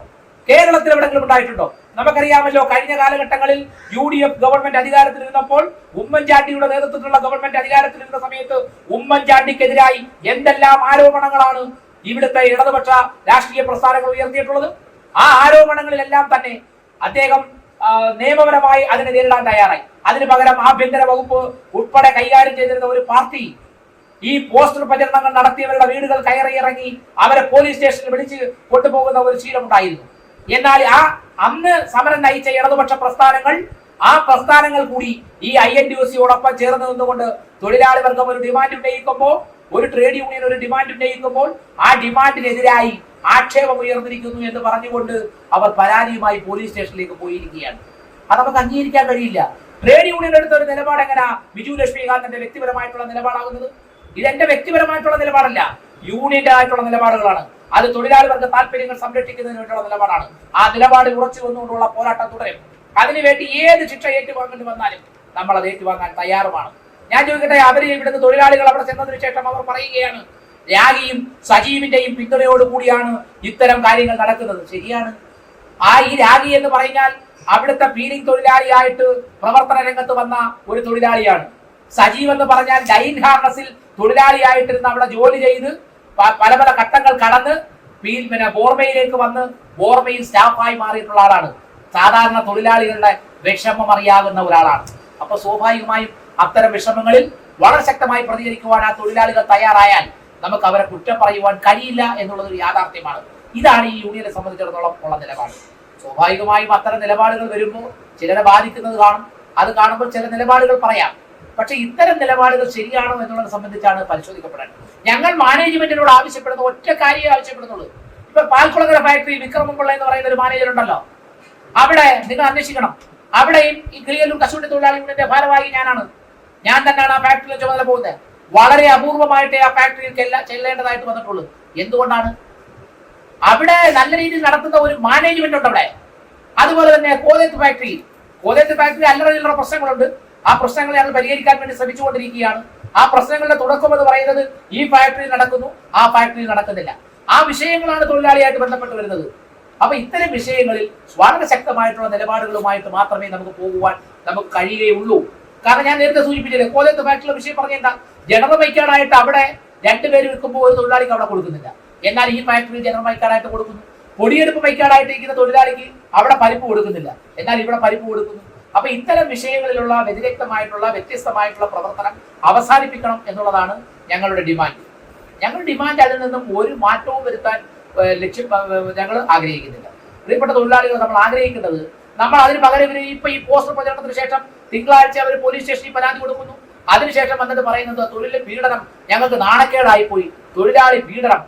നമുക്കറിയാമല്ലോ, കഴിഞ്ഞ കാലഘട്ടങ്ങളിൽ UDF ഗവൺമെന്റ് അധികാരത്തിലിരുന്നപ്പോൾ, ഉമ്മൻചാണ്ടിയുടെ നേതൃത്വത്തിലുള്ള ഗവൺമെന്റ് അധികാരത്തിലിരുന്ന സമയത്ത് ഉമ്മൻചാണ്ടിക്കെതിരായി എന്തെല്ലാം ആരോപണങ്ങളാണ് ഇവിടുത്തെ ഇടതുപക്ഷ രാഷ്ട്രീയ പ്രസ്ഥാനങ്ങൾ ഉയർത്തിയിട്ടുള്ളത്. ആ ആരോപണങ്ങളിലെല്ലാം തന്നെ അദ്ദേഹം നിയമപരമായി അതിനെ നേരിടാൻ തയ്യാറായി. അതിന് പകരം ആഭ്യന്തര വകുപ്പ് ഉൾപ്പെടെ കൈകാര്യം ചെയ്തിരുന്ന ഒരു പാർട്ടി ഈ പോസ്റ്റർ പ്രചരണങ്ങൾ നടത്തിയവരുടെ വീടുകൾ കയറിയിറങ്ങി അവരെ പോലീസ് സ്റ്റേഷനിൽ വിളിച്ച് കൊണ്ടുപോകുന്ന ഒരു ശീലമുണ്ടായിരുന്നു. എന്നാൽ അന്ന് സമരം നയിച്ച ഇടതുപക്ഷ പ്രസ്ഥാനങ്ങൾ, ആ പ്രസ്ഥാനങ്ങൾ കൂടി ഈ INTUCയോടൊപ്പം ചേർന്ന് നിന്നുകൊണ്ട് തൊഴിലാളി വർഗം ഒരു ഡിമാൻഡ് ഉന്നയിക്കുമ്പോൾ, ഒരു ട്രേഡ് യൂണിയൻ ഒരു ഡിമാൻഡ് ഉന്നയിക്കുമ്പോൾ ആ ഡിമാൻഡിനെതിരായി ആക്ഷേപം ഉയർന്നിരിക്കുന്നു എന്ന് പറഞ്ഞുകൊണ്ട് അവർ പരാതിയുമായി പോലീസ് സ്റ്റേഷനിലേക്ക് പോയിരിക്കുകയാണ്. അത് നമുക്ക് അംഗീകരിക്കാൻ കഴിയില്ല. ട്രേഡ് യൂണിയൻ എടുത്ത ഒരു നിലപാട് എങ്ങനെയാ ബിജു ലക്ഷ്മികാന്തിന്റെ വ്യക്തിപരമായിട്ടുള്ള നിലപാടാകുന്നത്? ഇതെന്റെ വ്യക്തിപരമായിട്ടുള്ള നിലപാടല്ല, യൂണിയന്റെ ആയിട്ടുള്ള നിലപാടുകളാണ്. അത് തൊഴിലാളി വർഗ താല്പര്യങ്ങൾ സംരക്ഷിക്കുന്നതിന് വേണ്ടിയുള്ള നിലപാടാണ്. ആ നിലപാട് ഉറച്ചു വന്നുകൊണ്ടുള്ള പോരാട്ടം തുടരും. അതിനുവേണ്ടി ഏത് ശിക്ഷ ഏറ്റുവാങ്ങേണ്ടി വന്നാലും നമ്മൾ അത് ഏറ്റുവാങ്ങാൻ തയ്യാറുമാണ്. ഞാൻ ചോദിക്കട്ടെ, അവര് ഇവിടുന്ന് തൊഴിലാളികൾ അവിടെ ചെന്നതിന് ശേഷം അവർ പറയുകയാണ്, രാഗിയും സജീവിന്റെയും പിന്തുണയോടുകൂടിയാണ് ഇത്തരം കാര്യങ്ങൾ നടക്കുന്നത്. ശരിയാണ്. ഈ രാഗി എന്ന് പറഞ്ഞാൽ അവിടുത്തെ പീലിംഗ് തൊഴിലാളിയായിട്ട് പ്രവർത്തന രംഗത്ത് വന്ന ഒരു തൊഴിലാളിയാണ്. സജീവ് എന്ന് പറഞ്ഞാൽ ലൈൻ ഹാർനസിൽ തൊഴിലാളിയായിട്ടിരുന്ന് അവിടെ ജോലി ചെയ്ത് പല പല ഘട്ടങ്ങൾ കടന്ന് ബോർമയിലേക്ക് വന്ന് ബോർമയിൽ സ്റ്റാഫായി മാറിയിട്ടുള്ള ആളാണ്. സാധാരണ തൊഴിലാളികളുടെ വിഷമം അറിയാവുന്ന ഒരാളാണ്. അപ്പൊ സ്വാഭാവികമായും അത്തരം വിഷമങ്ങളിൽ വളരെ ശക്തമായി പ്രതികരിക്കുവാൻ ആ തൊഴിലാളികൾ തയ്യാറായാൽ നമുക്ക് അവരെ കുറ്റം പറയുവാൻ കഴിയില്ല എന്നുള്ളത് ഒരു യാഥാർത്ഥ്യമാണ്. ഇതാണ് ഈ യൂണിയനെ സംബന്ധിച്ചിടത്തോളം ഉള്ള നിലപാട്. സ്വാഭാവികമായും അത്തരം നിലപാടുകൾ വരുമ്പോൾ ചിലരെ ബാധിക്കുന്നത് കാണും. അത് കാണുമ്പോൾ ചില നിലപാടുകൾ പറയാം. പക്ഷെ ഇത്തരം നിലപാടുകൾ ശരിയാണോ എന്നുള്ളത് സംബന്ധിച്ചാണ് പരിശോധിക്കപ്പെടേണ്ടത്. ഞങ്ങൾ മാനേജ്മെന്റിനോട് ആവശ്യപ്പെടുന്ന ഒറ്റ കാര്യമേ ആവശ്യപ്പെടുന്നുള്ളൂ. ഇപ്പൊ പാൽക്കുളങ്ങര ഫാക്ടറി വിക്രമപിള്ള എന്ന് പറയുന്ന ഒരു മാനേജർ ഉണ്ടല്ലോ, അവിടെ നിങ്ങൾ അന്വേഷിക്കണം. അവിടെയും ഈ കിളിയല്ലൂർ കശുവണ്ടി തൊഴിലാളി യൂണിയന്റെ ഭാരവാഹി ഞാൻ തന്നെയാണ് ആ ഫാക്ടറിയിൽ ചുമതല പോകുന്നത്. വളരെ അപൂർവമായിട്ടേ ആ ഫാക്ടറിയിൽ ചെല്ലേണ്ടതായിട്ട് വന്നിട്ടുള്ളൂ. എന്തുകൊണ്ടാണ്? അവിടെ നല്ല രീതിയിൽ നടത്തുന്ന ഒരു മാനേജ്മെന്റ് ഉണ്ട് അവിടെ. അതുപോലെ തന്നെ കോതേത്ത് ഫാക്ടറി അല്ലറ പ്രശ്നങ്ങളുണ്ട്. ആ പ്രശ്നങ്ങളെ ഞങ്ങൾ പരിഹരിക്കാൻ വേണ്ടി ശ്രമിച്ചുകൊണ്ടിരിക്കുകയാണ്. ആ പ്രശ്നങ്ങളുടെ തുടക്കം എന്ന് പറയുന്നത് ഈ ഫാക്ടറിയിൽ നടക്കുന്നു, ആ ഫാക്ടറിയിൽ നടക്കുന്നില്ല. ആ വിഷയങ്ങളാണ് തൊഴിലാളിയായിട്ട് ബന്ധപ്പെട്ട് വരുന്നത്. അപ്പൊ ഇത്തരം വിഷയങ്ങളിൽ വളരെ ശക്തമായിട്ടുള്ള നിലപാടുകളുമായിട്ട് മാത്രമേ നമുക്ക് കഴിയുകയുള്ളൂ. കാരണം ഞാൻ നേരത്തെ സൂചിപ്പിച്ചില്ലേ, കോതേത്ത് ഫാക്ടറിയുടെ വിഷയം പറഞ്ഞാൽ ജനറൽ മൈക്കാർഡായിട്ട് അവിടെ രണ്ടുപേര് വിൽക്കുമ്പോൾ ഒരു തൊഴിലാളിക്ക് അവിടെ കൊടുക്കുന്നില്ല. എന്നാൽ ഈ ഫാക്ടറി ജനറൽ മൈക്കാർഡായിട്ട് കൊടുക്കുന്നു. പൊടിയെടുപ്പ് മൈക്കാർഡായിട്ട് ഇരിക്കുന്ന തൊഴിലാളിക്ക് അവിടെ പരിപ്പ് കൊടുക്കുന്നില്ല, എന്നാൽ ഇവിടെ പരിപ്പ് കൊടുക്കുന്നു. അപ്പൊ ഇത്തരം വിഷയങ്ങളിലുള്ള വ്യത്യസ്തമായിട്ടുള്ള പ്രവർത്തനം അവസാനിപ്പിക്കണം എന്നുള്ളതാണ് ഞങ്ങളുടെ ഡിമാൻഡ്. അതിൽ നിന്നും ഒരു മാറ്റവും വരുത്താൻ ഞങ്ങൾ ആഗ്രഹിക്കുന്നില്ല. പ്രിയപ്പെട്ട തൊഴിലാളികൾ, നമ്മൾ ആഗ്രഹിക്കുന്നത് അതിന് പകരം ഇപ്പൊ ഈ പോസ്റ്റർ പ്രചരണത്തിന് ശേഷം തിങ്കളാഴ്ച അവർ പോലീസ് സ്റ്റേഷനിൽ പരാതി കൊടുക്കുന്നു. അതിനുശേഷം വന്നിട്ട് പറയുന്നത് തൊഴിൽ പീഡനം ഞങ്ങൾക്ക് നാണക്കേടായി പോയി. തൊഴിലാളി പീഡനം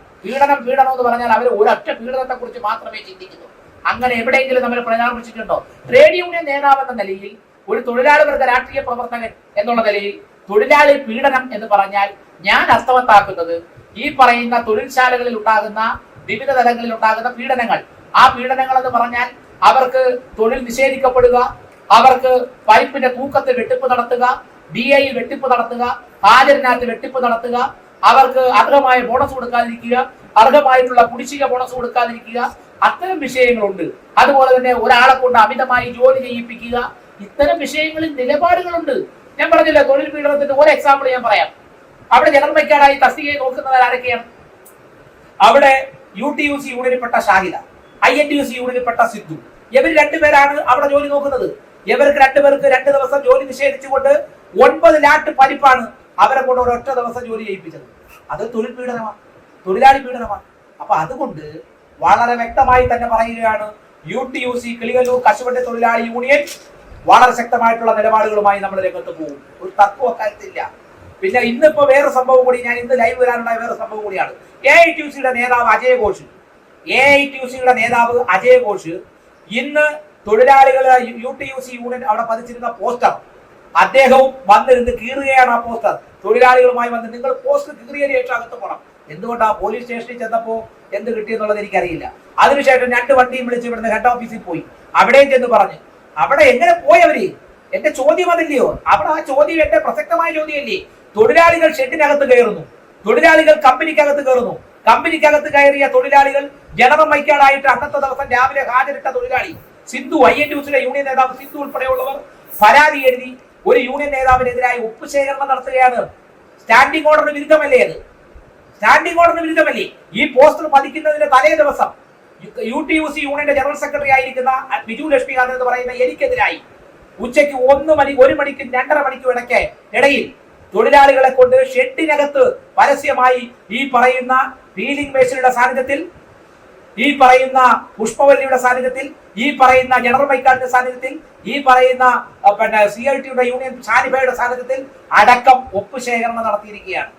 എന്ന് പറഞ്ഞാൽ അവർ ഒരൊറ്റ പീഡനത്തെ കുറിച്ച് മാത്രമേ ചിന്തിക്കുന്നു. അങ്ങനെ എവിടെയെങ്കിലും നമ്മൾ പരാമർശിച്ചിട്ടുണ്ടോ? ട്രേഡ് യൂണിയൻ നേതാവ് എന്ന നിലയിൽ, ഒരു തൊഴിലാളി വർഗ രാഷ്ട്രീയ പ്രവർത്തകൻ എന്നുള്ള നിലയിൽ തൊഴിലാളി പീഡനം എന്ന് പറഞ്ഞാൽ ഞാൻ അർത്ഥവത്താക്കുന്നത് ഈ പറയുന്ന തൊഴിൽശാലകളിൽ ഉണ്ടാകുന്ന വിവിധ തലങ്ങളിൽ ഉണ്ടാകുന്ന പീഡനങ്ങൾ. ആ പീഡനങ്ങൾ എന്ന് പറഞ്ഞാൽ അവർക്ക് തൊഴിൽ നിഷേധിക്കപ്പെടുക, അവർക്ക് പൈപ്പിന്റെ തൂക്കത്തിൽ വെട്ടിപ്പ് നടത്തുക, DI വെട്ടിപ്പ് നടത്തുക, ഹാജരിനകത്ത് വെട്ടിപ്പ് നടത്തുക, അവർക്ക് അർഹമായ ബോണസ് കൊടുക്കാതിരിക്കുക, അർഹമായിട്ടുള്ള കുടിശ്ശിക ബോണസ് കൊടുക്കാതിരിക്കുക, അത്തരം വിഷയങ്ങളുണ്ട്. അതുപോലെ തന്നെ ഒരാളെ കൊണ്ട് അമിതമായി ജോലി ചെയ്യിപ്പിക്കുക. ഇത്തരം വിഷയങ്ങളിൽ നിലപാടുകളുണ്ട്. ഞാൻ പറഞ്ഞില്ല, തൊഴിൽ പീഡനത്തിന്റെ ഒരു എക്സാമ്പിൾ ഞാൻ പറയാം. അവിടെ ജനറൽ മൈക്കാർഡായി തസ്തികയെ നോക്കുന്നത് ആരൊക്കെയാണ്? അവിടെ UTUC യൂണിയനിൽപ്പെട്ട ഷാഹിദ, INTUC യൂണിയനിൽപ്പെട്ട സിദ്ധു, ഇവർ രണ്ടുപേരാണ് അവിടെ ജോലി നോക്കുന്നത്. ഇവർക്ക് രണ്ടുപേർക്ക് 2 ദിവസം ജോലി നിഷേധിച്ചുകൊണ്ട് 9 ലാട്ട് പരിപ്പാണ് അവരെ കൊണ്ട് ഒരൊറ്റ ദിവസം ജോലി ചെയ്യിപ്പിച്ചത്. അത് തൊഴിലാളി പീഡനമാണ്. അപ്പൊ അതുകൊണ്ട് വളരെ വ്യക്തമായി തന്നെ പറയുകയാണ്, UTUC കിളിയല്ലൂർ കശുവണ്ടി തൊഴിലാളി യൂണിയൻ വളരെ ശക്തമായിട്ടുള്ള നിലപാടുകളുമായി നമ്മൾ രംഗത്ത് പോകും. ഒരു തർക്കവും കാര്യത്തില്ല. പിന്നെ ഇന്നിപ്പോ വേറെ സംഭവം കൂടി, ഞാൻ ഇന്ന് ലൈവ് വരാനുണ്ടായ വേറെ സംഭവം കൂടിയാണ്. AITUCയുടെ നേതാവ് അജയ് ഘോഷ് ഇന്ന് തൊഴിലാളികളെ UTUC യൂണിയൻ അവിടെ പതിച്ചിരുന്ന പോസ്റ്റർ അദ്ദേഹവും വന്നിരുന്ന് കീറുകയാണ്. ആ പോസ്റ്റർ തൊഴിലാളികളുമായി വന്ന്, നിങ്ങൾ പോസ്റ്റർ കീറിയതിനു ശേഷം അകത്ത് പോകണം. എന്തുകൊണ്ടാ പോലീസ് സ്റ്റേഷനിൽ ചെന്നപ്പോ എന്ത് കിട്ടിയെന്നുള്ളത് എനിക്കറിയില്ല. അതിനുശേഷം 2 വണ്ടിയും വിളിച്ച് ഇവിടുന്ന് ഹെഡ് ഓഫീസിൽ പോയി. അവിടെയും ചെന്ന് പറഞ്ഞു. അവിടെ എങ്ങനെ പോയവര്? എന്റെ ചോദ്യം അതല്ലയോ? അവിടെ ആ ചോദ്യം എന്റെ പ്രസക്തമായ ചോദ്യമല്ലേ? തൊഴിലാളികൾ ഷെഡിനകത്ത് കയറുന്നു, തൊഴിലാളികൾ കമ്പനിക്കകത്ത് കയറിയ തൊഴിലാളികൾ ജനറൽ മൈക്കാർഡായിട്ട് അന്നത്തെ ദിവസം രാവിലെ ഹാജരിട്ട തൊഴിലാളി സിന്ധു, INTUCയുടെ യൂണിയൻ നേതാവ് സിന്ധു ഉൾപ്പെടെയുള്ളവർ പരാതി എഴുതി ഒരു യൂണിയൻ നേതാവിനെതിരായി ഒപ്പ് ശേഖരണം നടത്തുകയാണ്. സ്റ്റാൻഡിംഗ് ഓർഡറിന് വിരുദ്ധമല്ലേ അത്? ഈ പോസ്റ്റർ പതിക്കുന്നതിന്റെ തലേ ദിവസം UTUC യൂണിയന്റെ ജനറൽ സെക്രട്ടറി ആയിരിക്കുന്ന ബിജു ലക്ഷ്മികാന്ത് എന്ന് പറയുന്ന എനിക്കെതിരായി ഉച്ചയ്ക്ക് 1 മണിക്കും 2:30 മണിക്കും ഇടയിൽ തൊഴിലാളികളെ കൊണ്ട് ഷെഡിനകത്ത് പരസ്യമായി ഈ പറയുന്ന പീലിംഗ് മേശയുടെ സാന്നിധ്യത്തിൽ, ഈ പറയുന്ന പുഷ്പവല്ലിയുടെ സാന്നിധ്യത്തിൽ, ഈ പറയുന്ന ജനറൽ മൈക്കാർഡിന്റെ സാന്നിധ്യത്തിൽ, ഈ പറയുന്ന CITയുടെ യൂണിയൻ ഷാനിഫയുടെ സാന്നിധ്യത്തിൽ അടക്കം ഒപ്പ് ശേഖരണം നടത്തിയിരിക്കുകയാണ്.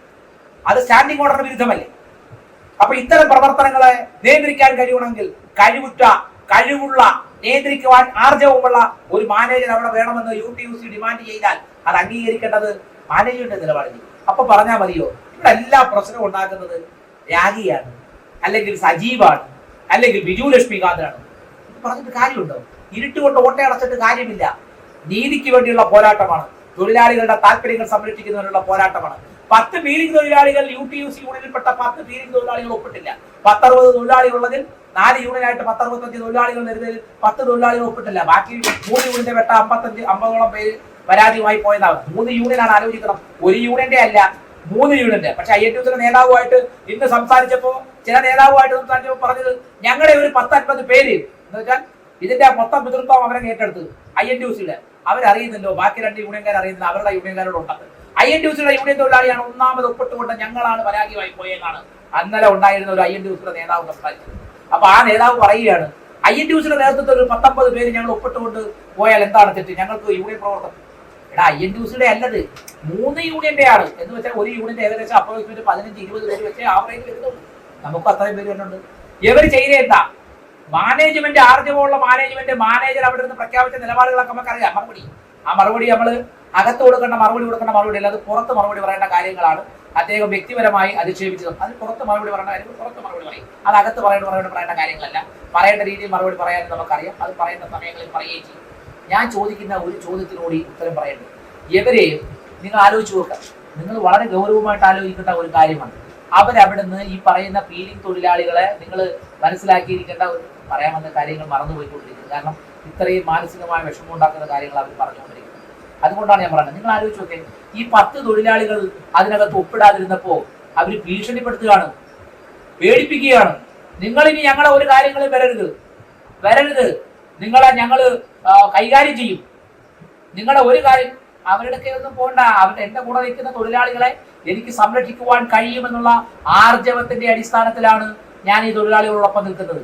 അത് സ്റ്റാൻഡിംഗ് ഓർഡറിന് വിരുദ്ധമല്ലേ? അപ്പൊ ഇത്തരം പ്രവർത്തനങ്ങളെ നിയന്ത്രിക്കാൻ കഴിവുള്ള നിയന്ത്രിക്കുവാൻ ആർജവുമുള്ള ഒരു മാനേജർ അവിടെ വേണമെന്ന് UTUC ഡിമാൻഡ് ചെയ്താൽ അത് അംഗീകരിക്കേണ്ടത് മാനേജ്മെന്റ് നിലപാടില്ല. അപ്പൊ പറഞ്ഞാൽ മതിയോ? ഇവിടെ എല്ലാ പ്രശ്നവും ഉണ്ടാക്കുന്നത് രാഗിയാണ്, അല്ലെങ്കിൽ സജീവാണ്, അല്ലെങ്കിൽ ബിജു ലക്ഷ്മികാന്താണ്. പറഞ്ഞിട്ട് കാര്യമുണ്ടോ? ഇരുട്ടുകൊണ്ട് ഓട്ടയടച്ചിട്ട് കാര്യമില്ല. നീതിക്ക് വേണ്ടിയുള്ള പോരാട്ടമാണ്, തൊഴിലാളികളുടെ താല്പര്യങ്ങൾ സംരക്ഷിക്കുന്നതിനുള്ള പോരാട്ടമാണ്. 10 പീലിംഗ് തൊഴിലാളികൾ UTUC യൂണിയനിൽപ്പെട്ട 10 പീലിംഗ് തൊഴിലാളികൾ ഒപ്പിട്ടില്ല. 10-60 തൊഴിലാളികളുള്ളതിൽ 4 യൂണിയനായിട്ട് 10-65 തൊഴിലാളികൾ വരുന്നതിൽ 10 തൊഴിലാളികൾ ഒപ്പിട്ടില്ല. ബാക്കി 3 യൂണിയന്റെ വെട്ട 50-ഓളം പേര് പരാതിയുമായി പോയതാണ്. 3 യൂണിയനാണ് ആലോചിക്കണം, ഒരു യൂണിയന്റെ അല്ല, 3 യൂണിയന്റെ. പക്ഷെ INTUC നേതാവുമായിട്ട് ഇന്ന് സംസാരിച്ചപ്പോ ചില നേതാവുമായിട്ട് സംസാരിച്ചപ്പോൾ പറഞ്ഞത് ഞങ്ങളുടെ ഒരു 10-50 പേര് എന്ന് വെച്ചാൽ ഇതിന്റെ മൊത്തം പിതൃത്വം അവരെ ഏറ്റെടുത്ത് INTUCയുടെ അവരറിയുന്നല്ലോ, ബാക്കി 2 യൂണിയൻകാർ അറിയുന്നില്ല അവരുടെ യൂണിയൻകാരോട് ഉണ്ടത്. INTUCയുടെ യൂണിയൻ തൊഴിലാളിയാണ് ഒന്നാമത് ഒപ്പിട്ടുകൊണ്ട് ഞങ്ങളാണ് പരാതിയുമായി പോയെന്നാണ് അന്നലെ ഉണ്ടായിരുന്ന ഒരു INTUCയുടെ നേതാവ് സംസാരിച്ചത്. അപ്പൊ ആ നേതാവ് പറയുകയാണ് INTUCയുടെ നേതൃത്വത്തിൽ ഒരു 19 പേര് ഞങ്ങൾ ഒപ്പിട്ടുകൊണ്ട് പോയാൽ എന്താണ് തെറ്റ്, ഞങ്ങൾക്ക് യൂണിയൻ പ്രവർത്തനം. എടാ INTUCയുടെ അല്ലത്, 3 യൂണിയന്റെ ആണ് എന്ന് വെച്ചാൽ ഒരു യൂണിയന്റെ ഏകദേശം അപ്രോക്സിമേറ്റ് 15-20 പേര് വെച്ച് ആവറേജ് വരുന്നുള്ളൂ. നമുക്ക് അത്രയും പേര് വരുന്നുണ്ട്. ഇവർ ചെയ്തേഎന്താ മാനേജ്മെന്റ്, ആർജവമുള്ള മാനേജർ അവിടെ നിന്ന് പ്രഖ്യാപിച്ച നിലപാടുകളൊക്കെ നമുക്കറിയാം. ആ മറുപടി നമ്മൾ അകത്ത് കൊടുക്കേണ്ട മറുപടി അല്ല, അത് പുറത്ത് മറുപടി പറയേണ്ട കാര്യങ്ങളാണ്. അദ്ദേഹം വ്യക്തിപരമായി അധിക്ഷേപിച്ചതും അതിന് പുറത്ത് മറുപടി പറയേണ്ട കാര്യങ്ങൾ പുറത്ത് മറുപടി പറയും. അത് അകത്ത് പറയേണ്ട കാര്യങ്ങളല്ല. പറയേണ്ട രീതിയിൽ മറുപടി പറയാനും നമുക്കറിയാം. അത് പറയേണ്ട സമയങ്ങളിൽ പറയുകയും ചെയ്യും. ഞാൻ ചോദിക്കുന്ന ഒരു ചോദ്യത്തിനോട് ഈ ഉത്തരം പറയേണ്ടത്, എവരെയും നിങ്ങൾ ആലോചിച്ച് നോക്കുക. നിങ്ങൾ വളരെ ഗൗരവമായിട്ട് ആലോചിക്കേണ്ട ഒരു കാര്യമാണ്. അവരവിടുന്ന് ഈ പറയുന്ന പീലിംഗ് തൊഴിലാളികളെ നിങ്ങൾ മനസ്സിലാക്കിയിരിക്കേണ്ട ഒരു പറയാൻ വന്ന കാര്യങ്ങൾ മറന്നുപോയിക്കൊണ്ടിരിക്കുന്നത്. കാരണം ഇത്രയും മാനസികമായ വിഷമം ഉണ്ടാക്കുന്ന കാര്യങ്ങൾ അവർ പറഞ്ഞുകൊണ്ടിരിക്കുന്നത്. അതുകൊണ്ടാണ് ഞാൻ പറയുന്നത്, നിങ്ങൾ ആലോചിച്ച് നോക്കേ, ഈ 10 തൊഴിലാളികൾ അതിനകത്ത് ഒപ്പിടാതിരുന്നപ്പോ അവർ ഭീഷണിപ്പെടുത്തുകയാണ്, പേടിപ്പിക്കുകയാണ്. നിങ്ങളിനി ഞങ്ങളെ ഒരു കാര്യങ്ങളും വരരുത്, നിങ്ങളെ ഞങ്ങൾ കൈകാര്യം ചെയ്യും, നിങ്ങളുടെ ഒരു കാര്യം അവരുടെ ഒന്നും പോകണ്ട. എന്റെ കൂടെ നിൽക്കുന്ന തൊഴിലാളികളെ എനിക്ക് സംരക്ഷിക്കുവാൻ കഴിയുമെന്നുള്ള ആർജവത്തിന്റെ അടിസ്ഥാനത്തിലാണ് ഞാൻ ഈ തൊഴിലാളികളോടൊപ്പം നിൽക്കുന്നത്.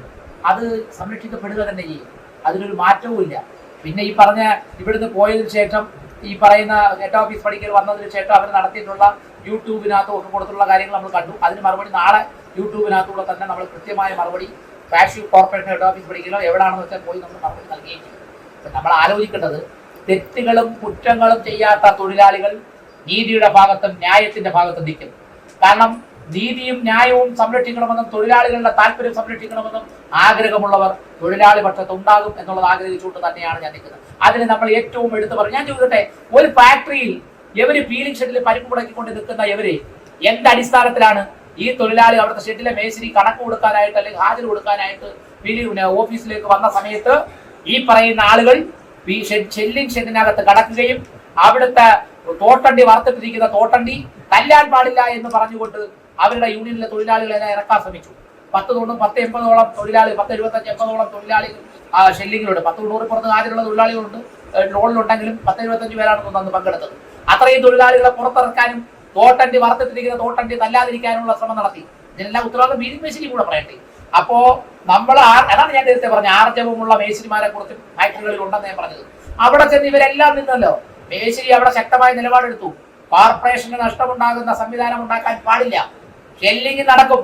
അത് സംരക്ഷിക്കപ്പെടുക തന്നെ ചെയ്യും, അതിനൊരു മാറ്റവും ഇല്ല. പിന്നെ ഈ പറഞ്ഞ ഇവിടുന്ന് പോയതിനു ശേഷം ഈ പറയുന്ന ഹെഡ് ഓഫീസ് പഠിക്കൽ വന്നതിന് ശേഷം അവർ നടത്തിയിട്ടുള്ള യൂട്യൂബിനകത്തും ഒക്കെ കൊടുത്തിട്ടുള്ള കാര്യങ്ങൾ നമ്മൾ കണ്ടു. അതിന് മറുപടി നാളെ യൂട്യൂബിനകത്തൂടെ തന്നെ നമ്മൾ കൃത്യമായ മറുപടി കാഷ്യൂ കോർപ്പറേഷൻ ഹെഡ് ഓഫീസ് പഠിക്കലോ എവിടെയാണെന്ന് വെച്ചാൽ പോയി നമ്മൾ മറുപടി നൽകുകയും ചെയ്യും. നമ്മൾ ആലോചിക്കേണ്ടത്, തെറ്റുകളും കുറ്റങ്ങളും ചെയ്യാത്ത തൊഴിലാളികൾ നീതിയുടെ ഭാഗത്തും ന്യായത്തിന്റെ ഭാഗത്തും നിൽക്കും. കാരണം നീതിയും ന്യായവും സംരക്ഷിക്കണമെന്നും തൊഴിലാളികളുടെ താല്പര്യം സംരക്ഷിക്കണമെന്നും ആഗ്രഹമുള്ളവർ തൊഴിലാളി പക്ഷത്ത് ഉണ്ടാകും എന്നുള്ളത് ആഗ്രഹിച്ചുകൊണ്ട് തന്നെയാണ് ഞാൻ നിൽക്കുന്നത്. അതിന് നമ്മൾ ഏറ്റവും എടുത്തു പറഞ്ഞു. ഞാൻ ചോദിക്കട്ടെ, ഒരു ഫാക്ടറിയിൽ എവര് പീലിംഗ് ഷെഡിൽ പരിപ്പ് മുടക്കിക്കൊണ്ട് നിൽക്കുന്ന എവര് എന്തടിസ്ഥാനത്തിലാണ് ഈ തൊഴിലാളി അവിടുത്തെ ഷെഡിലെ മേശിരി കണക്ക് കൊടുക്കാനായിട്ട് അല്ലെങ്കിൽ ഹാജർ കൊടുക്കാനായിട്ട് ഓഫീസിലേക്ക് വന്ന സമയത്ത് ഈ പറയുന്ന ആളുകൾ ഷെല്ലിംഗ് ഷെഡിനകത്ത് കടക്കുകയും അവിടുത്തെ തോട്ടണ്ടി വറുത്തിട്ടിരിക്കുന്ന തോട്ടണ്ടി തല്ലാൻ പാടില്ല എന്ന് പറഞ്ഞുകൊണ്ട് അവരുടെ യൂണിയനിലെ തൊഴിലാളികളെ ഇറക്കാൻ ശ്രമിച്ചു. 10-80 തൊഴിലാളികൾ 10-75-80 തൊഴിലാളികൾ ഷെല്ലിങ്ങിലുണ്ട്. 10-90 പുറത്ത് ഹാജരുള്ള തൊഴിലാളികളുണ്ട്. റോളിലുണ്ടെങ്കിലും 10-75 പേരാണ് അന്ന് പങ്കെടുത്തത്. അത്രയും തൊഴിലാളികളെ പുറത്തിറക്കാനും തോട്ടണ്ടി വറുത്തിട്ടിരിക്കുന്ന തോട്ടണ്ടി തല്ലാതിരിക്കാനുള്ള ശ്രമം നടത്തി. ഇതിനെല്ലാം ഉത്തരവാദിത്വം ബീലിംഗ് മേശിരി കൂടെ പറയട്ടെ. അപ്പോ നമ്മൾ അതാണ് ഞാൻ നേരത്തെ പറഞ്ഞ ആർജവമുള്ള മേശിരിമാരെ കുറിച്ച് ഫാക്ടറികളിൽ ഉണ്ടെന്ന് ഞാൻ പറഞ്ഞത്. അവിടെ ചെന്ന് ഇവരെല്ലാം നിന്നല്ലോ. മേശിരി അവിടെ ശക്തമായ നിലപാടെടുത്തു. കോർപ്പറേഷന് നഷ്ടമുണ്ടാകുന്ന സംവിധാനം ഉണ്ടാക്കാൻ പാടില്ല. ഷെല്ലിംഗ് നടക്കും,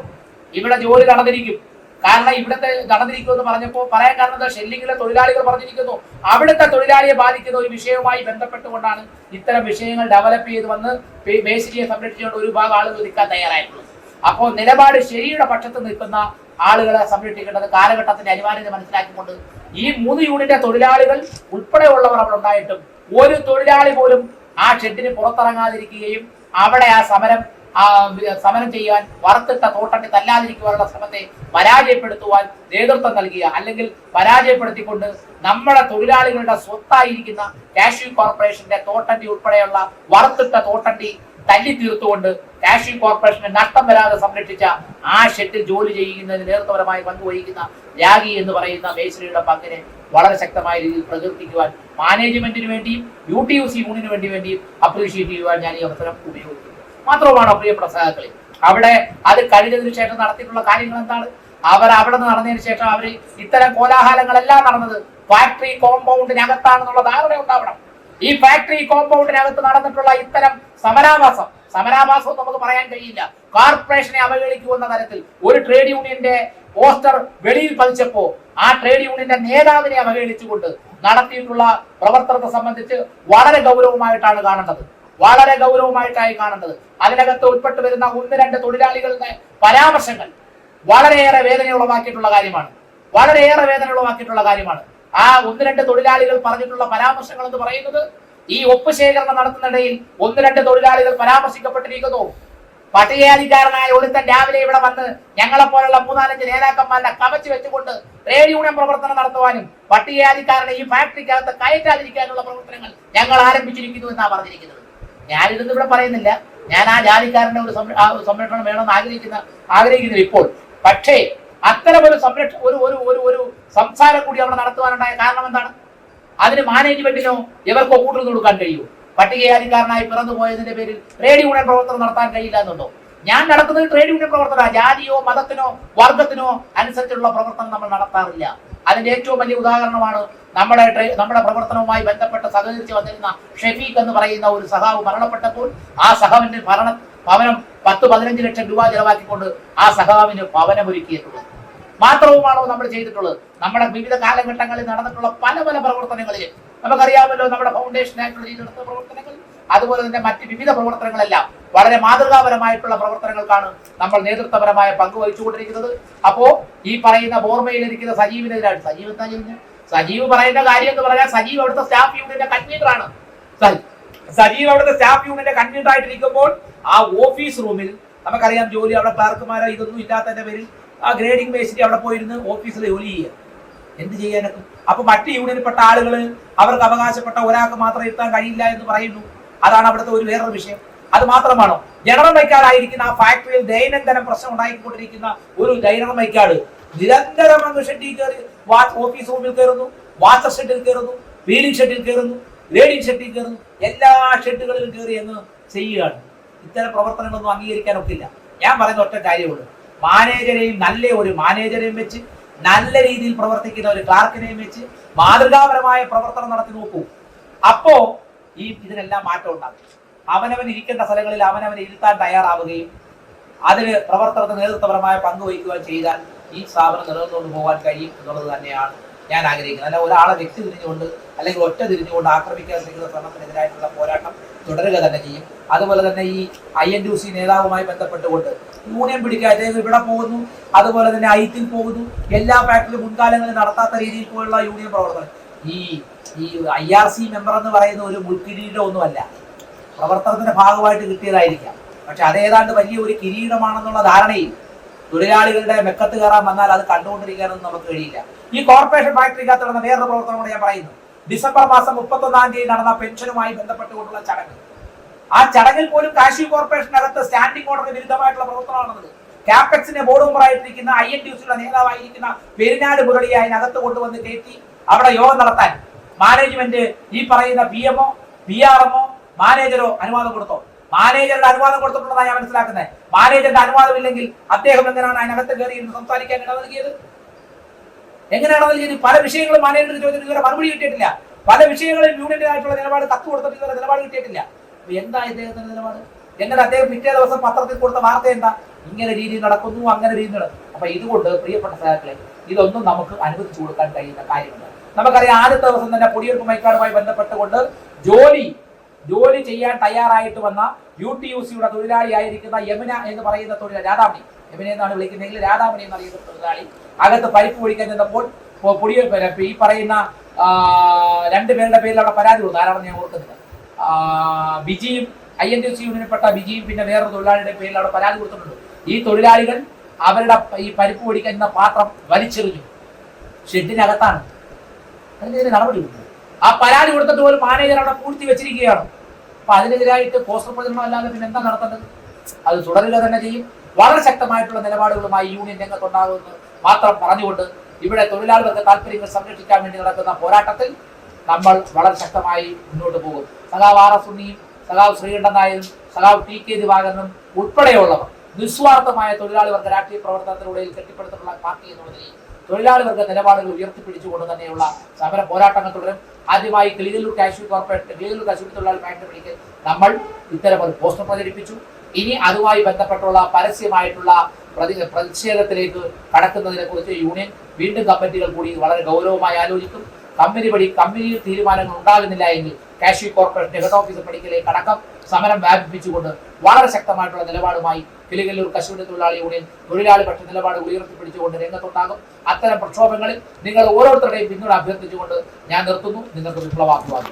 ഇവിടെ ജോലി നടന്നിരിക്കും. കാരണം ഇവിടുത്തെ നടന്നിരിക്കുമെന്ന് പറഞ്ഞപ്പോൾ പറയാൻ കാരണം എന്താ, ഷെല്ലിങ്ങിലെ തൊഴിലാളികൾ പറഞ്ഞിരിക്കുന്നു അവിടുത്തെ തൊഴിലാളിയെ ബാധിക്കുന്ന ഒരു വിഷയവുമായി ബന്ധപ്പെട്ടുകൊണ്ടാണ് ഇത്തരം വിഷയങ്ങൾ ഡെവലപ്പ് ചെയ്ത് വന്ന് മേശിരിയെ സംരക്ഷിച്ചുകൊണ്ട് ഒരു ഭാഗം ആളുകൾ നിൽക്കാൻ തയ്യാറായിട്ടുള്ളത്. അപ്പോൾ നിലപാട് ശരിയുടെ പക്ഷത്ത് നിൽക്കുന്ന ആളുകളെ സംരക്ഷിക്കേണ്ടത് കാലഘട്ടത്തിന്റെ അനിവാര്യത മനസ്സിലാക്കിക്കൊണ്ട് ഈ 3 യൂണിറ്റിന്റെ തൊഴിലാളികൾ ഉൾപ്പെടെയുള്ളവർ അവിടെ ഉണ്ടായിട്ടും ഒരു തൊഴിലാളി പോലും ആ ഷെഡിന് പുറത്തിറങ്ങാതിരിക്കുകയും അവിടെ ആ സമരം ചെയ്യാൻ വറുത്തിട്ട തോട്ടണ്ടി തല്ലാതിരിക്കുവാനുള്ള ശ്രമത്തെ പരാജയപ്പെടുത്തുവാൻ നേതൃത്വം നൽകിയ അല്ലെങ്കിൽ പരാജയപ്പെടുത്തിക്കൊണ്ട് നമ്മുടെ തൊഴിലാളികളുടെ സ്വത്തായിരിക്കുന്ന കാഷ്യൂ കോർപ്പറേഷന്റെ തോട്ടണ്ടി ഉൾപ്പെടെയുള്ള വറുത്തിട്ട തോട്ടണ്ടി തല്ലി തീർത്തുകൊണ്ട് കാഷ്യൂ കോർപ്പറേഷന് നഷ്ടം വരാതെ സംരക്ഷിച്ച ആ ഷെഡിൽ ജോലി ചെയ്യുന്നതിന് നേതൃത്വപരമായി പങ്കുവഹിക്കുന്ന രാഗി എന്ന് പറയുന്ന മേശിരിയുടെ പങ്കിനെ വളരെ ശക്തമായ രീതിയിൽ പ്രകീർത്തിക്കുവാൻ മാനേജ്മെന്റിന് വേണ്ടിയും UTUC യൂണിയന് വേണ്ടിയും അപ്രീഷിയേറ്റ് ചെയ്യുവാൻ ഞാൻ ഈ അവസരം ഉപയോഗിക്കുന്നു. മാത്രമാണ് പ്രിയപ്പെട്ട സഹാക്കളെ, അവിടെ അത് കഴിഞ്ഞതിനു ശേഷം നടത്തിയിട്ടുള്ള കാര്യങ്ങൾ എന്താണ്? അവിടെ നിന്ന് നടന്നതിന് ശേഷം അവർ ഇത്തരം കോലാഹലങ്ങളെല്ലാം നടന്നത് ഫാക്ടറി കോമ്പൗണ്ടിനകത്താണെന്നുള്ള ധാരണ ഉണ്ടാവണം. ഈ ഫാക്ടറി കോമ്പൗണ്ടിനകത്ത് നടന്നിട്ടുള്ള ഇത്തരം സമരാഭാസം നമുക്ക് പറയാൻ കഴിയില്ല. കോർപ്പറേഷനെ അവഹേളിക്കുന്ന തരത്തിൽ ഒരു ട്രേഡ് യൂണിയന്റെ പോസ്റ്റർ വെളിയിൽ പതിച്ചപ്പോ ആ ട്രേഡ് യൂണിയന്റെ നേതാവിനെ അവഹേളിച്ചുകൊണ്ട് നടത്തിയിട്ടുള്ള പ്രവർത്തനത്തെ സംബന്ധിച്ച് വളരെ ഗൗരവമായിട്ടാണ് കാണേണ്ടത്. അതിനകത്ത് ഉൾപ്പെട്ടു വരുന്ന 1-2 തൊഴിലാളികളുടെ പരാമർശങ്ങൾ വളരെയേറെ വേദനയുളവാക്കിയിട്ടുള്ള കാര്യമാണ്. ആ 1-2 തൊഴിലാളികൾ പറഞ്ഞിട്ടുള്ള പരാമർശങ്ങൾ എന്ന് പറയുന്നത്, ഈ ഒപ്പ് ശേഖരണം നടത്തുന്നിടയിൽ 1-2 തൊഴിലാളികൾ പരാമർശിക്കപ്പെട്ടിരിക്കുന്നു. പട്ടികജാതിക്കാരനായ ഒരുത്തൻ രാവിലെ ഇവിടെ വന്ന് ഞങ്ങളെപ്പോലുള്ള 3-4 നേതാക്കന്മാരുടെ കവച്ച് വെച്ചുകൊണ്ട് ട്രേഡ് യൂണിയൻ പ്രവർത്തനം നടത്തുവാനും പട്ടികജാതിക്കാരനെ ഈ ഫാക്ടറിക്കകത്ത് കയറ്റാതിരിക്കാനുള്ള പ്രവർത്തനങ്ങൾ ഞങ്ങൾ ആരംഭിച്ചിരിക്കുന്നു എന്നാണ് പറഞ്ഞിരിക്കുന്നത്. ഞാനിതൊന്നും ഇവിടെ പറയുന്നില്ല. ഞാൻ ആ ജാതിക്കാരന്റെ ഒരു സംരക്ഷണം വേണമെന്ന് ആഗ്രഹിക്കുന്നില്ല ഇപ്പോൾ. പക്ഷേ അത്തരമൊരു ഒരു സംസാരം കൂടി അവിടെ നടത്തുവാനുണ്ടായ കാരണം എന്താണ്? അതിന് മാനേജ്മെന്റിനോ ഇവർക്കോ കൂട്ടുന്നു കൊടുക്കാൻ കഴിയുമോ? പട്ടികജാതിക്കാരനായി പിറന്നു പോയതിന്റെ പേരിൽ ട്രേഡ് യൂണിയൻ പ്രവർത്തനം നടത്താൻ കഴിയില്ല എന്നുണ്ടോ? ഞാൻ നടത്തുന്നത് ട്രേഡ് യൂണിയൻ പ്രവർത്തനം. ജാതിയോ മതത്തിനോ വർഗത്തിനോ അനുസരിച്ചുള്ള പ്രവർത്തനം നമ്മൾ നടത്താറില്ല. അതിന്റെ ഏറ്റവും വലിയ ഉദാഹരണമാണ് നമ്മുടെ പ്രവർത്തനവുമായി ബന്ധപ്പെട്ട് സഹകരിച്ച് വന്നിരുന്ന ഷെഫീഖ് എന്ന് പറയുന്ന ഒരു സഖാവ് മരണപ്പെട്ടപ്പോൾ ആ സഖാവിന്റെ ഭവനം 10-15 ലക്ഷം രൂപ ചെലവാക്കിക്കൊണ്ട് ആ സഖാവിന് ഭവനമൊരുക്കിയിട്ടുള്ളത്. മാത്രവുമാണോ നമ്മൾ ചെയ്തിട്ടുള്ളത്? നമ്മുടെ വിവിധ കാലഘട്ടങ്ങളിൽ നടന്നിട്ടുള്ള പല പ്രവർത്തനങ്ങളിൽ നമുക്കറിയാമല്ലോ. നമ്മുടെ ഫൗണ്ടേഷൻ ആയിട്ടുള്ള ചെയ്തെടുത്ത പ്രവർത്തനങ്ങൾ, അതുപോലെ തന്നെ മറ്റ് വിവിധ പ്രവർത്തനങ്ങളെല്ലാം വളരെ മാതൃകാപരമായിട്ടുള്ള പ്രവർത്തനങ്ങൾക്കാണ് നമ്മൾ നേതൃത്വപരമായ പങ്ക് വഹിച്ചുകൊണ്ടിരിക്കുന്നത്. അപ്പോ ഈ പറയുന്ന ഓർമ്മയിലിരിക്കുന്ന സജീവിനെതിരായിട്ട് സജീവ് പറയുന്ന കാര്യം എന്ന് പറഞ്ഞാൽ സജീവ് അവിടുത്തെ സ്റ്റാഫ് യൂണിയന്റെ കൺവീനറാണ്. സജീവ് അവിടുത്തെ സ്റ്റാഫ് യൂണിയന്റെ കൺവീനർ ആയിട്ടിരിക്കുമ്പോൾ ആ ഓഫീസ് റൂമിൽ നമുക്കറിയാം ജോലി അവിടെ ക്ലാർക്കുമാരോ ഇതൊന്നും ഇല്ലാത്തതിന്റെ പേരിൽ ആ ഗ്രേഡിംഗ് മേശിന്റെ അവിടെ പോയിരുന്ന് ഓഫീസിൽ ജോലി ചെയ്യുക. എന്ത് ചെയ്യാനൊക്കെ? അപ്പൊ മറ്റ് യൂണിയനിൽപ്പെട്ട ആളുകൾ അവർക്ക് അവകാശപ്പെട്ട ഒരാൾക്ക് മാത്രം എത്താൻ കഴിയില്ല എന്ന് പറയുന്നു. അതാണ് അവിടുത്തെ വേറൊരു വിഷയം. അത് മാത്രമാണോ? ജനറൽ മൈക്കാടായിരിക്കുന്ന ആ ഫാക്ടറിയിൽ ദൈനംദിനം പ്രശ്നം ഉണ്ടാക്കിക്കൊണ്ടിരിക്കുന്ന ഒരു ജനറൽ മൈക്കാട് നിരന്തരം അങ്ങ് ഷെഡിൽ കയറി ഓഫീസ് റൂമിൽ കയറുന്നു, വാട്ടർ ഷെഡിൽ കയറുന്നു, വീലിംഗ് ഷെഡിൽ കയറുന്നു, ഗ്രേഡിംഗ് ഷെഡിൽ കയറുന്നു, എല്ലാ ഷെഡുകളിലും കയറി അങ്ങ് ചെയ്യുകയാണ്. ഇത്തരം പ്രവർത്തനങ്ങളൊന്നും അംഗീകരിക്കാൻ ഒക്കില്ല. ഞാൻ പറയുന്ന ഒറ്റ കാര്യമുള്ളൂ. മാനേജരെയും നല്ല ഒരു മാനേജരെയും വെച്ച് നല്ല രീതിയിൽ പ്രവർത്തിക്കുന്ന ഒരു ക്ലാർക്കിനെയും വെച്ച് മാതൃകാപരമായ പ്രവർത്തനം നടത്തി നോക്കൂ. അപ്പോ ഇതിനെല്ലാം മാറ്റം ഉണ്ടാകും. അവനവൻ ഇരിക്കേണ്ട സ്ഥലങ്ങളിൽ അവനവനെ ഇരുത്താൻ തയ്യാറാവുകയും അതിന് പ്രവർത്തനത്തിന് നേതൃത്വപരമായ പങ്കുവഹിക്കുകയും ചെയ്താൽ ഈ സ്ഥാപനം നിലനിന്നുകൊണ്ട് പോകാൻ കഴിയും എന്നുള്ളത് തന്നെയാണ് ഞാൻ ആഗ്രഹിക്കുന്നത്. അല്ല ഒരാളെ വ്യക്തി തിരിഞ്ഞുകൊണ്ട് അല്ലെങ്കിൽ ഒറ്റ തിരിഞ്ഞുകൊണ്ട് ആക്രമിക്കാൻ ശ്രമിക്കുന്ന ശ്രമത്തിനെതിരായിട്ടുള്ള പോരാട്ടം തുടരുക തന്നെ ചെയ്യും. അതുപോലെ തന്നെ ഈ INTUC നേതാവുമായി ബന്ധപ്പെട്ടുകൊണ്ട് യൂണിയൻ പിടിക്കാൻ അദ്ദേഹം ഇവിടെ പോകുന്നു, അതുപോലെ തന്നെ ഐത്തിൽ പോകുന്നു, എല്ലാ ഫാക്ടറിയും മുൻകാലങ്ങളിൽ നടത്താത്ത രീതിയിൽ പോലുള്ള യൂണിയൻ പ്രവർത്തനം. ഈ IRC മെമ്പർ എന്ന് പറയുന്ന ഒരു മുൾക്കിരീടമൊന്നുമല്ല, പ്രവർത്തനത്തിന്റെ ഭാഗമായിട്ട് കിട്ടിയതായിരിക്കാം. പക്ഷെ അതേതാണ്ട് വലിയ ഒരു കിരീടമാണെന്നുള്ള ധാരണയിൽ തൊഴിലാളികളുടെ മെക്കത്ത് കയറാൻ വന്നാൽ അത് കണ്ടുകൊണ്ടിരിക്കാനൊന്നും നമുക്ക് കഴിയില്ല. ഈ കോർപ്പറേഷൻ ഫാക്ടറിക്കകത്ത് നടന്ന വേറൊരു പ്രവർത്തനം കൂടെ ഞാൻ പറയുന്നു. ഡിസംബർ മാസം 31-ാം തീയതി നടന്ന പെൻഷനുമായി ബന്ധപ്പെട്ടുകൊണ്ടുള്ള ചടങ്ങ്. ആ ചടങ്ങിൽ പോലും കാഷ്യൂ കോർപ്പറേഷനകത്ത് സ്റ്റാൻഡിംഗ് ഓർഡറിന് വിരുദ്ധമായിട്ടുള്ള പ്രവർത്തനമാണത്. ക്യാപെക്സിന്റെ ബോർഡ് മെമ്പറായിട്ടിരിക്കുന്ന INTUCയുടെ നേതാവായിരിക്കുന്ന പെരിനാട് മുരളിയെ അതിനകത്ത് കൊണ്ടുവന്ന് കയറ്റി അവിടെ യോഗം നടത്താൻ മാനേജ്മെന്റ് ഈ പറയുന്ന PMO PRMO മാനേജരോ അനുവാദം കൊടുത്തോ? മാനേജറുടെ അനുവാദം കൊടുത്തിട്ടുള്ളതാണ് ഞാൻ മനസ്സിലാക്കുന്നത്. മാനേജറുടെ അനുവാദമില്ലെങ്കിൽ അദ്ദേഹം എങ്ങനെയാണ് അതിനകത്ത് കയറി സംസാരിക്കാൻ ഇട നൽകിയത്? എങ്ങനെയാണ് നൽകിയത്? പല വിഷയങ്ങളും മാനേജറുടെ ചോദ്യത്തിന് ഇതുവരെ മറുപടി കിട്ടിയിട്ടില്ല. പല വിഷയങ്ങളിൽ യൂണിയന്റേതായിട്ടുള്ള നിലപാട് കത്ത് കൊടുത്തിട്ട് ഇതുവരെ നിലപാട് കിട്ടിയിട്ടില്ല. എന്താ ഇദ്ദേഹത്തിന്റെ നിലപാട്? എങ്ങനെ അദ്ദേഹം പിറ്റേ ദിവസം പത്രത്തിൽ കൊടുത്ത വാർത്ത എന്താ? ഇങ്ങനെ രീതി നടക്കുന്നു, അങ്ങനെ രീതി നടക്കും. അപ്പൊ ഇതുകൊണ്ട് പ്രിയപ്പെട്ട സഹാക്കളെ, ഇതൊന്നും നമുക്ക് അനുവദിച്ചു കൊടുക്കാൻ കഴിയുന്ന കാര്യമല്ല. നമുക്കറിയാം ആദ്യത്തെ ദിവസം തന്നെ പൊടിയെടുപ്പ് മൈക്കാടുമായി ബന്ധപ്പെട്ടുകൊണ്ട് ജോലി ചെയ്യാൻ തയ്യാറായിട്ട് വന്ന UTUCയുടെ തൊഴിലാളിയായിരിക്കുന്ന യമുന എന്ന് പറയുന്ന തൊഴിലാളി, രാധാമണി, യമുന എന്നാണ് വിളിക്കുന്നതെങ്കിൽ രാധാമണി എന്ന് പറയുന്ന തൊഴിലാളി അകത്ത് പരിപ്പ് ഒഴിക്കാൻ ചെന്നപ്പോൾ ഈ പറയുന്ന 2 പേരുടെ പേരിൽ അവിടെ പരാതി കൊടുത്തു. ആരാണെന്ന് ഞാൻ ഓർക്കുന്നില്ല. ബിജിയും INTUC യൂണിയനിൽപ്പെട്ട ബിജിയും പിന്നെ വേറൊരു തൊഴിലാളിയുടെ പേരിൽ അവിടെ പരാതി കൊടുത്തിട്ടുണ്ട്. ഈ തൊഴിലാളികൾ അവരുടെ ഈ പരിപ്പ് ഒഴിക്കുന്ന പാത്രം വലിച്ചെറിഞ്ഞു. ഷെഡിനകത്താണ്. അതിനെതിരെ നടപടി കൊടുത്തു. ആ പരാതി കൊടുത്തിട്ട് പോലും മാനേജർ അവിടെ പൂഴ്ത്തി വെച്ചിരിക്കുകയാണ്. അപ്പൊ അതിനെതിരായിട്ട് പോസ്റ്റർ പ്രചരണം അല്ലാതെ പിന്നെ എന്താ നടത്തേണ്ടത്? അത് തുടരുക തന്നെ ചെയ്യും. വളരെ ശക്തമായിട്ടുള്ള നിലപാടുകളുമായി യൂണിയൻ രംഗത്തുണ്ടാകുമെന്ന് മാത്രം പറഞ്ഞുകൊണ്ട് ഇവിടെ തൊഴിലാളികൾക്ക് താല്പര്യങ്ങൾ സംരക്ഷിക്കാൻ വേണ്ടി നടക്കുന്ന പോരാട്ടത്തിൽ നമ്മൾ വളരെ ശക്തമായി മുന്നോട്ട് പോകും. സഖാവ് RS ഉണ്ണിയും സഖാവ് ശ്രീകണ്ഠൻ നായരും സഖാവ് TK ദിവാകരനും ഉൾപ്പെടെയുള്ളവർ നിസ്വാർത്ഥമായ തൊഴിലാളി വർഗ രാഷ്ട്രീയ പ്രവർത്തനത്തിലൂടെ കെട്ടിപ്പടുത്തിട്ടുള്ള പാർട്ടി എന്നുള്ളതിൽ തൊഴിലാളി വർഗ നിലപാടുകൾ ഉയർത്തിപ്പിടിച്ചുകൊണ്ട് തന്നെയുള്ള സമര പോരാട്ടങ്ങൾ തുടരും. ആദ്യമായി കിളികല്ലൂർ കാഷ്യൂ തൊഴിലാളി ഫാക്ടറി പിടിക്ക് നമ്മൾ ഇത്തരം ഒരു പോസ്റ്റർ പ്രചരിപ്പിച്ചു. ഇനി അതുമായി ബന്ധപ്പെട്ടുള്ള പരസ്യമായിട്ടുള്ള പ്രതിഷേധത്തിലേക്ക് കടക്കുന്നതിനെ കുറിച്ച് യൂണിയൻ വീണ്ടും കമ്മിറ്റികൾ കൂടി വളരെ ഗൗരവമായി ആലോചിക്കും. കമ്പനിയിൽ തീരുമാനങ്ങൾ ഉണ്ടാകുന്നില്ല എങ്കിൽ കാഷ്യൂ കോർപ്പറേഷന്റെ ഹെഡ് ഓഫീസ് പഠിക്കലേക്ക് അടക്കം സമരം വ്യാപിപ്പിച്ചുകൊണ്ട് വളരെ ശക്തമായിട്ടുള്ള നിലപാടുമായി കിളികല്ലൂർ കശുവണ്ടി തൊഴിലാളി യൂണിയൻ തൊഴിലാളി പക്ഷ നിലപാട് ഉയർത്തിപ്പിടിച്ചുകൊണ്ട് രംഗത്തുണ്ടാകും. അത്തരം പ്രക്ഷോഭങ്ങളിൽ നിങ്ങൾ ഓരോരുത്തരുടെയും പിന്തുണ അഭ്യർത്ഥിച്ചുകൊണ്ട് ഞാൻ നിർത്തുന്നു. നിങ്ങൾക്ക് വിപ്ലവാക്കുവാൻ